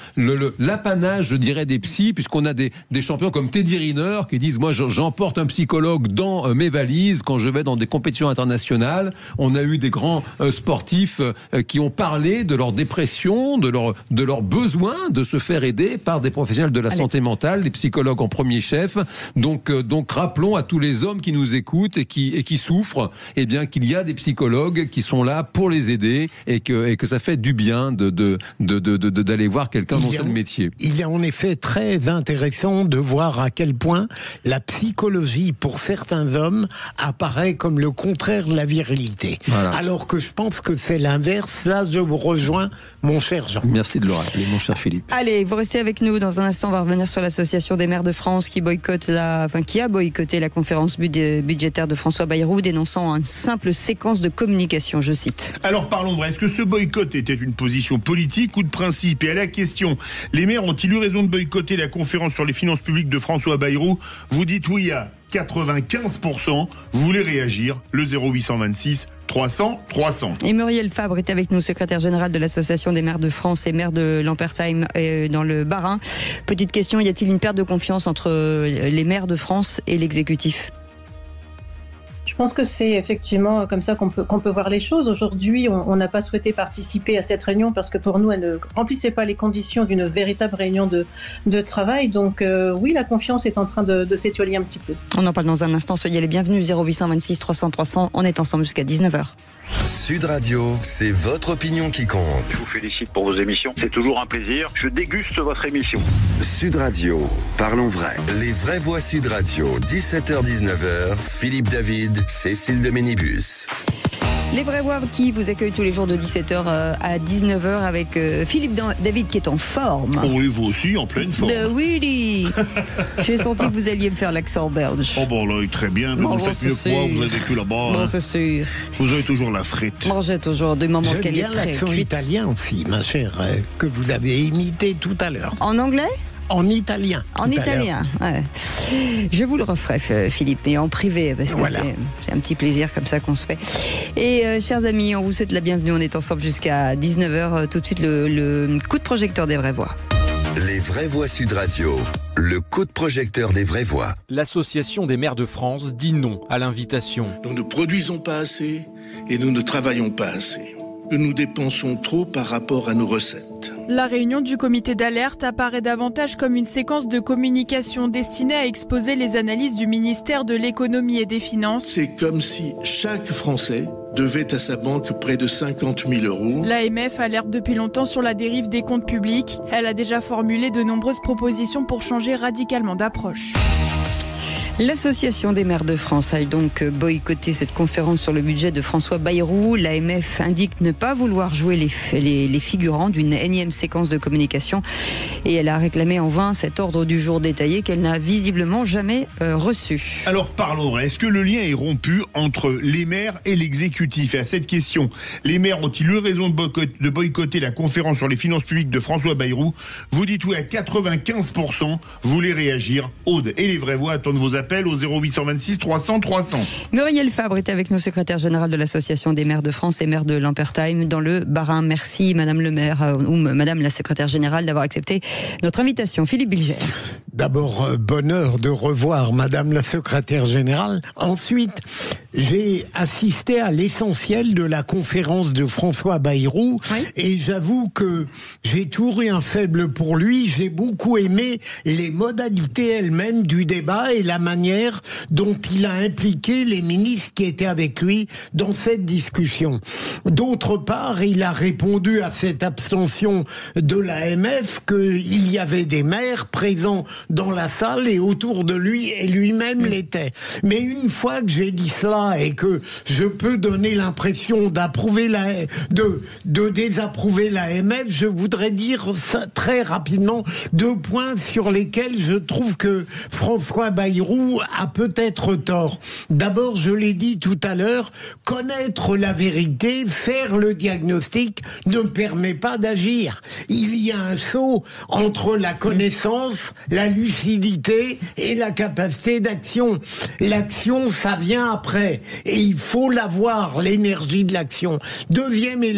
l'apanage, je dirais, des psys, puisqu'on a des champions comme Teddy Riner qui disent, moi j'emporte un psychologue dans mes valises quand je vais dans des compétitions internationales. On a eu des grands sportifs qui ont parlé de leur dépression, de leur besoin de se faire aider par des professionnels de la santé mentale, les psychologues en premier chef. Donc rappelons à tous les hommes qui nous écoutent et qui souffrent, eh bien qu'il y a des psychologues qui sont là pour les aider, et que ça fait du bien d'aller voir quelqu'un dans ce métier. Il est en effet très intéressant de voir à quel point la psychologie pour certains hommes apparaît comme le contraire de la virilité. Voilà. Alors que je pense que c'est l'inverse. Là, je vous rejoins, mon cher Jean. Merci de le rappeler, mon cher Philippe. Allez, vous restez avec nous. Dans un instant, on va revenir sur l'Association des maires de France qui a boycotté la conférence budgétaire de François Bayrou, dénonçant une simple séquence de communication, je cite. Alors parlons vrai, est-ce que ce boycott était une position politique ou de principe? Et à la question, les maires ont-ils eu raison de boycotter la conférence sur les finances publiques de François Bayrou? Vous dites oui à 95%. Vous voulez réagir? Le 0826 300 300. Et Muriel Fabre est avec nous, secrétaire générale de l'Association des maires de France et maire de Lampertheim dans le Bas-Rhin. Petite question, y a-t-il une perte de confiance entre les maires de France et l'exécutif? Je pense que c'est effectivement comme ça qu'on peut voir les choses. Aujourd'hui, on n'a pas souhaité participer à cette réunion parce que pour nous, elle ne remplissait pas les conditions d'une véritable réunion de travail. Donc oui, la confiance est en train de s'étioler un petit peu. On en parle dans un instant. Soyez les bienvenus. 0826 300 300. On est ensemble jusqu'à 19h. Sud Radio, c'est votre opinion qui compte. Je vous félicite pour vos émissions. C'est toujours un plaisir. Je déguste votre émission. Sud Radio, parlons vrai. Les vraies voix Sud Radio, 17h-19h. Philippe David, Cécile de Ménibus. Les vraies voix qui vous accueillent tous les jours de 17h à 19h avec Philippe David qui est en forme. Oh oui, vous aussi, en pleine forme. Oui. J'ai senti que vous alliez me faire l'accent belge. Oh bon, là, très bien. Mais vous faites mieux que moi, vous avez vécu là-bas. Bon, c'est sûr. Vous avez toujours la frite. J'ai toujours des moments qu'elle est très cuite. L'accent italien aussi, ma chère, que vous avez imité tout à l'heure. En anglais ? En italien. En italien, ouais. Je vous le referai, Philippe, et en privé, parce que voilà. C'est un petit plaisir comme ça qu'on se fait. Et chers amis, on vous souhaite la bienvenue. On est ensemble jusqu'à 19h. Tout de suite, le coup de projecteur des vraies voix. Les vraies voix Sud Radio, le coup de projecteur des vraies voix. L'Association des maires de France dit non à l'invitation. Nous ne produisons pas assez et nous ne travaillons pas assez. Nous dépensons trop par rapport à nos recettes. La réunion du comité d'alerte apparaît davantage comme une séquence de communication destinée à exposer les analyses du ministère de l'économie et des finances. C'est comme si chaque Français devait à sa banque près de 50 000 €. L'AMF alerte depuis longtemps sur la dérive des comptes publics. Elle a déjà formulé de nombreuses propositions pour changer radicalement d'approche. L'association des maires de France a donc boycotté cette conférence sur le budget de François Bayrou. L'AMF indique ne pas vouloir jouer les figurants d'une énième séquence de communication et elle a réclamé en vain cet ordre du jour détaillé qu'elle n'a visiblement jamais reçu. Alors parlons vrai, est-ce que le lien est rompu entre les maires et l'exécutif? Et à cette question, les maires ont-ils eu raison de boycotter la conférence sur les finances publiques de François Bayrou? Vous dites oui à 95%, vous voulez réagir. Aude et les vraies voix attendent vos appels au 0826 300 300. Muriel Fabre est avec nous, secrétaire générale de l'Association des maires de France et maire de Lampertheim dans le Bas-Rhin. Merci Madame le maire ou Madame la secrétaire générale d'avoir accepté notre invitation. Philippe Bilger. D'abord, bonheur de revoir Madame la secrétaire générale. Ensuite, j'ai assisté à l'essentiel de la conférence de François Bayrou et j'avoue que j'ai toujours eu un faible pour lui. J'ai beaucoup aimé les modalités elles-mêmes du débat et la manière dont il a impliqué les ministres qui étaient avec lui dans cette discussion. D'autre part, il a répondu à cette abstention de l'AMF qu'il y avait des maires présents dans la salle et autour de lui et lui-même l'était. Mais une fois que j'ai dit cela et que je peux donner l'impression d'approuver de désapprouver l'AMF, je voudrais dire ça, très rapidement 2 points sur lesquels je trouve que François Bayrou a peut-être tort. D'abord, je l'ai dit tout à l'heure, connaître la vérité, faire le diagnostic ne permet pas d'agir. Il y a un saut entre la connaissance, la lucidité et la capacité d'action. L'action, ça vient après. Et il faut l'avoir, l'énergie de l'action. Dernier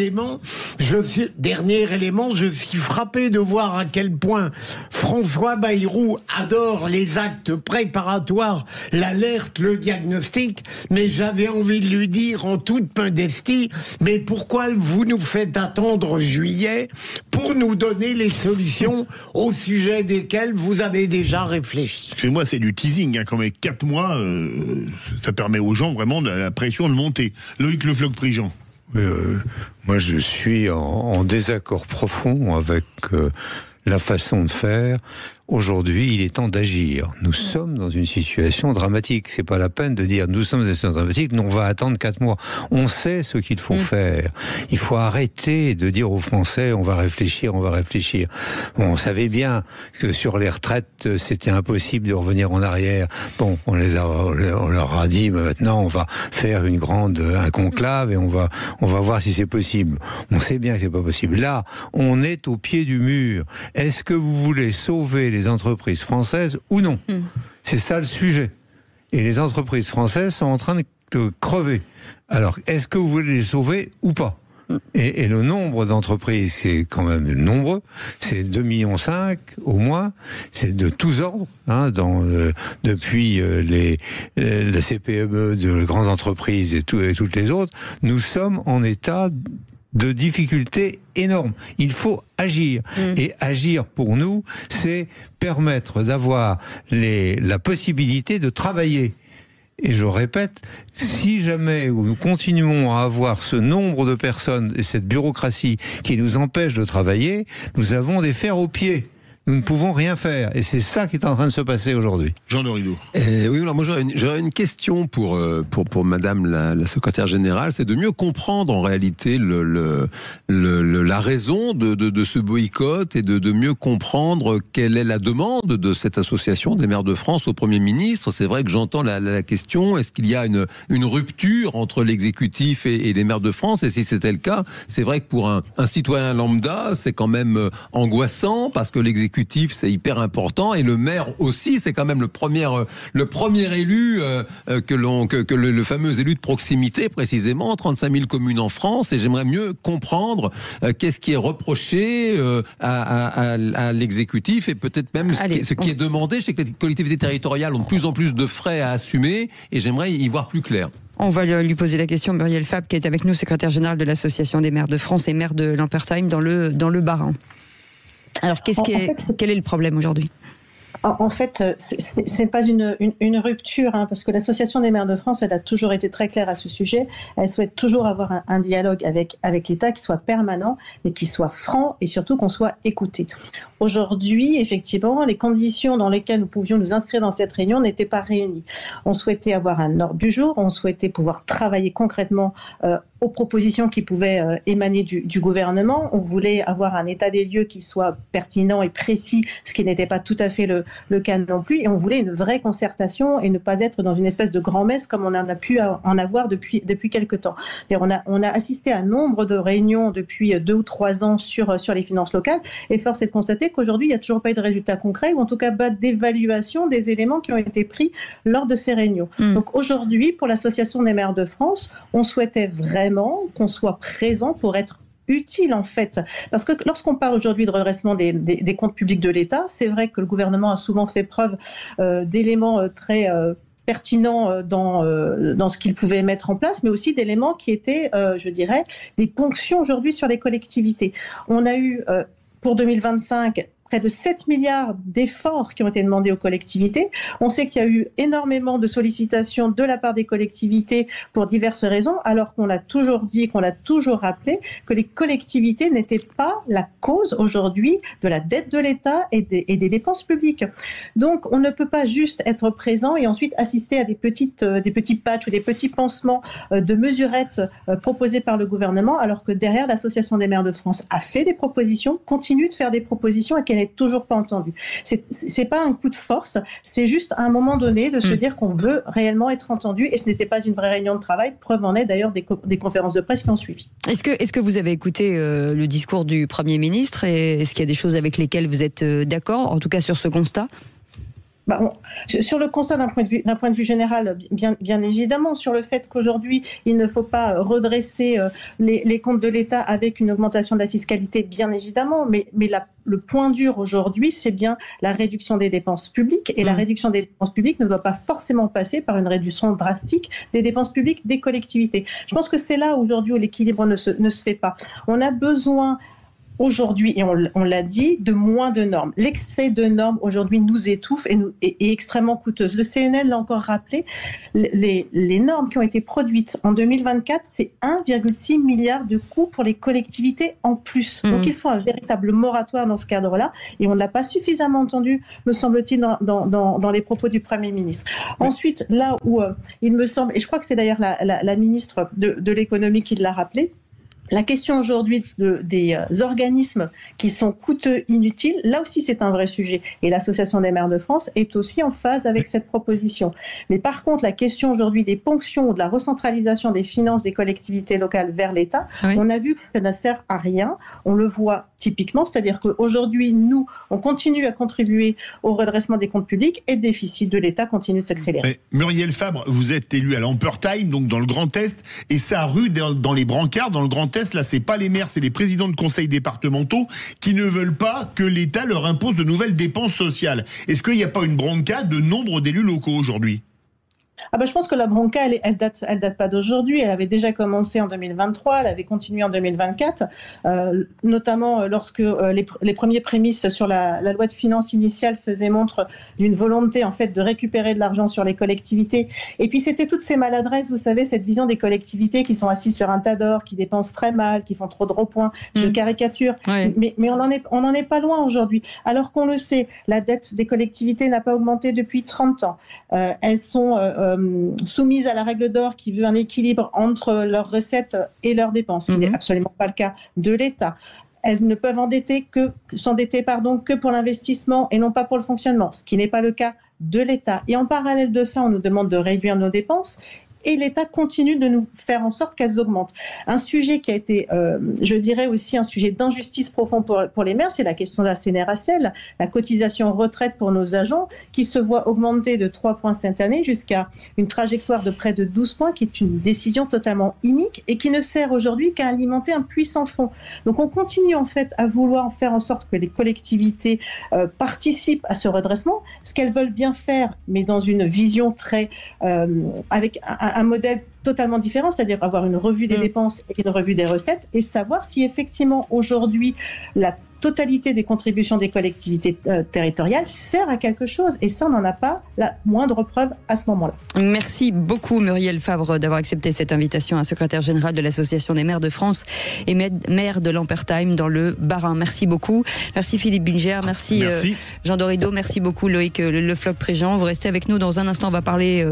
élément, je suis frappé de voir à quel point François Bayrou adore les actes préparatoires, l'alerte, le diagnostic, mais j'avais envie de lui dire en toute modestie, mais pourquoi vous nous faites attendre juillet pour nous donner les solutions au sujet desquelles vous avez déjà réfléchi? Excusez-moi, c'est du teasing, quand même 4 mois, ça permet aux gens vraiment de la pression de monter. Loïc Le Floch-Prigent. Moi, je suis en désaccord profond avec la façon de faire. Aujourd'hui, il est temps d'agir. Nous sommes dans une situation dramatique. C'est pas la peine de dire nous sommes dans une situation dramatique, nous on va attendre 4 mois. On sait ce qu'il faut faire. Il faut arrêter de dire aux Français on va réfléchir. Bon, on savait bien que sur les retraites, c'était impossible de revenir en arrière. Bon, on leur a dit maintenant on va faire un conclave et on va voir si c'est possible. On sait bien que c'est pas possible. Là, on est au pied du mur. Est-ce que vous voulez sauver les entreprises françaises ou non? C'est ça le sujet. Et les entreprises françaises sont en train de crever. Alors, est-ce que vous voulez les sauver ou pas? Et le nombre d'entreprises, c'est quand même nombreux. C'est 2,5 millions au moins. C'est de tous ordres, depuis la CPME de grandes entreprises et toutes les autres. Nous sommes en état de difficultés énormes. Il faut agir. Et agir pour nous, c'est permettre d'avoir la possibilité de travailler. Et je répète, si jamais nous continuons à avoir ce nombre de personnes et cette bureaucratie qui nous empêche de travailler, nous avons des fers aux pieds. Nous ne pouvons rien faire. Et c'est ça qui est en train de se passer aujourd'hui. Jean Dorido. Oui, alors moi j'aurais une question pour Madame la secrétaire générale, c'est de mieux comprendre en réalité la raison de ce boycott et de mieux comprendre quelle est la demande de cette association des maires de France au Premier ministre. C'est vrai que j'entends la question, est-ce qu'il y a une rupture entre l'exécutif et les maires de France? Et si c'était le cas, c'est vrai que pour un citoyen lambda, c'est quand même angoissant parce que l'exécutif c'est hyper important et le maire aussi, c'est quand même le premier élu que le fameux élu de proximité précisément, 35 000 communes en France, et j'aimerais mieux comprendre qu'est-ce qui est reproché à l'exécutif et peut-être même ce qui est demandé. Je sais que les collectivités territoriales ont de plus en plus de frais à assumer et j'aimerais y voir plus clair. On va lui poser la question, Muriel Fabre, qui est avec nous, secrétaire générale de l'Association des maires de France et maire de Lampertheim dans le Bas-Rhin. Alors, quel est le problème aujourd'hui? En fait, c'est pas une rupture, parce que l'Association des maires de France, elle a toujours été très claire à ce sujet. Elle souhaite toujours avoir un dialogue avec l'État qui soit permanent, mais qui soit franc et surtout qu'on soit écouté. Aujourd'hui, effectivement, les conditions dans lesquelles nous pouvions nous inscrire dans cette réunion n'étaient pas réunies. On souhaitait avoir un ordre du jour, on souhaitait pouvoir travailler concrètement aux propositions qui pouvaient émaner du gouvernement. On voulait avoir un état des lieux qui soit pertinent et précis, ce qui n'était pas tout à fait le cas non plus. Et on voulait une vraie concertation et ne pas être dans une espèce de grand-messe comme on en a pu en avoir depuis quelque temps. Et on a assisté à nombre de réunions depuis 2 ou 3 ans sur les finances locales et force est de constater qu'aujourd'hui, il n'y a toujours pas eu de résultats concrets ou en tout cas pas d'évaluation des éléments qui ont été pris lors de ces réunions. Donc aujourd'hui, pour l'Association des maires de France, on souhaitait vraiment qu'on soit présent pour être utile en fait. Parce que lorsqu'on parle aujourd'hui de redressement des comptes publics de l'État, c'est vrai que le gouvernement a souvent fait preuve d'éléments très pertinents dans ce qu'il pouvait mettre en place, mais aussi d'éléments qui étaient, je dirais, des ponctions aujourd'hui sur les collectivités. On a eu pour 2025 près de 7 milliards d'efforts qui ont été demandés aux collectivités. On sait qu'il y a eu énormément de sollicitations de la part des collectivités pour diverses raisons, alors qu'on a toujours dit, qu'on l'a toujours rappelé, que les collectivités n'étaient pas la cause aujourd'hui de la dette de l'État et des dépenses publiques. Donc, on ne peut pas juste être présent et ensuite assister à des petits patchs ou des petits pansements de mesurettes proposées par le gouvernement, alors que derrière, l'Association des maires de France a fait des propositions, continue de faire des propositions et qu'elle n'est toujours pas entendue. C'est pas un coup de force, c'est juste à un moment donné de se dire qu'on veut réellement être entendu et ce n'était pas une vraie réunion de travail. Preuve en est d'ailleurs des conférences de presse qui ont suivi. Est-ce que vous avez écouté le discours du Premier ministre et est-ce qu'il y a des choses avec lesquelles vous êtes d'accord, en tout cas sur ce constat ? Sur le constat d'un point de vue général, bien évidemment, sur le fait qu'aujourd'hui, il ne faut pas redresser les comptes de l'État avec une augmentation de la fiscalité, bien évidemment, mais le point dur aujourd'hui, c'est bien la réduction des dépenses publiques, et la réduction des dépenses publiques ne doit pas forcément passer par une réduction drastique des dépenses publiques des collectivités. Je pense que c'est là aujourd'hui où l'équilibre ne se fait pas. On a besoin aujourd'hui, et on l'a dit, de moins de normes. L'excès de normes aujourd'hui nous étouffe et est extrêmement coûteuse. Le CNL l'a encore rappelé, les normes qui ont été produites en 2024, c'est 1,6 milliard de coûts pour les collectivités en plus. Donc il faut un véritable moratoire dans ce cadre-là et on ne l'a pas suffisamment entendu, me semble-t-il, dans les propos du Premier ministre. Ensuite, là où il me semble, et je crois que c'est d'ailleurs la ministre de l'économie qui l'a rappelé, la question aujourd'hui des organismes qui sont coûteux, inutiles, là aussi c'est un vrai sujet. Et l'Association des maires de France est aussi en phase avec cette proposition. Mais par contre, la question aujourd'hui des ponctions ou de la recentralisation des finances des collectivités locales vers l'État, on a vu que ça ne sert à rien. On le voit typiquement, c'est-à-dire qu'aujourd'hui, nous, on continue à contribuer au redressement des comptes publics et le déficit de l'État continue de s'accélérer. Muriel Fabre, vous êtes élu à l'Ampertime, donc dans le Grand Est, et ça rue dans les brancards, dans le Grand Est, là, c'est pas les maires, c'est les présidents de conseils départementaux qui ne veulent pas que l'État leur impose de nouvelles dépenses sociales. Est-ce qu'il n'y a pas une bronca de nombre d'élus locaux aujourd'hui ? Je pense que la bronca, elle date pas d'aujourd'hui. Elle avait déjà commencé en 2023, elle avait continué en 2024, notamment lorsque les premiers prémices sur la loi de finances initiale faisaient montre d'une volonté en fait de récupérer de l'argent sur les collectivités. Et puis c'était toutes ces maladresses, vous savez, cette vision des collectivités qui sont assises sur un tas d'or, qui dépensent très mal, qui font trop de ronds-points. Je caricature, mais on n'en est pas loin aujourd'hui. Alors qu'on le sait, la dette des collectivités n'a pas augmenté depuis 30 ans. Elles sont soumises à la règle d'or qui veut un équilibre entre leurs recettes et leurs dépenses. Ce n'est absolument pas le cas de l'État. Elles ne peuvent s'endetter que pour l'investissement et non pas pour le fonctionnement, ce qui n'est pas le cas de l'État. Et en parallèle de ça, on nous demande de réduire nos dépenses. Et l'État continue de nous faire en sorte qu'elles augmentent. Un sujet qui a été, je dirais aussi un sujet d'injustice profond pour les maires, c'est la question de la CNRACL, la cotisation retraite pour nos agents, qui se voit augmenter de 3 points cette année jusqu'à une trajectoire de près de 12 points, qui est une décision totalement inique et qui ne sert aujourd'hui qu'à alimenter un puits sans fond. Donc on continue en fait à vouloir faire en sorte que les collectivités participent à ce redressement, ce qu'elles veulent bien faire, mais dans une vision très avec un modèle totalement différent, c'est-à-dire avoir une revue des dépenses et une revue des recettes, et savoir si effectivement aujourd'hui la totalité des contributions des collectivités territoriales sert à quelque chose. Et ça, on n'en a pas la moindre preuve à ce moment-là. Merci beaucoup Muriel Fabre d'avoir accepté cette invitation, à secrétaire général de l'Association des maires de France et maire de Lampertheim dans le Bas-Rhin. Merci beaucoup. Merci Philippe Bilger, merci. Jean Dorido, merci beaucoup Loïc Le Floch-Préjean. Vous restez avec nous dans un instant, on va parler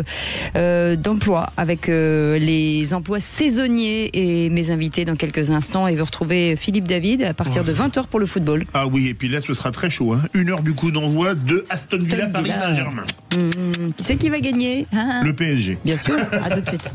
d'emploi avec les emplois saisonniers et mes invités dans quelques instants, et vous retrouvez Philippe David à partir de 20h pour le football. Ah oui, et puis là ce sera très chaud, 1h du coup d'envoi de Aston Villa Paris Saint-Germain. Qui c'est qui va gagner, Le PSG. Bien sûr, à tout de suite.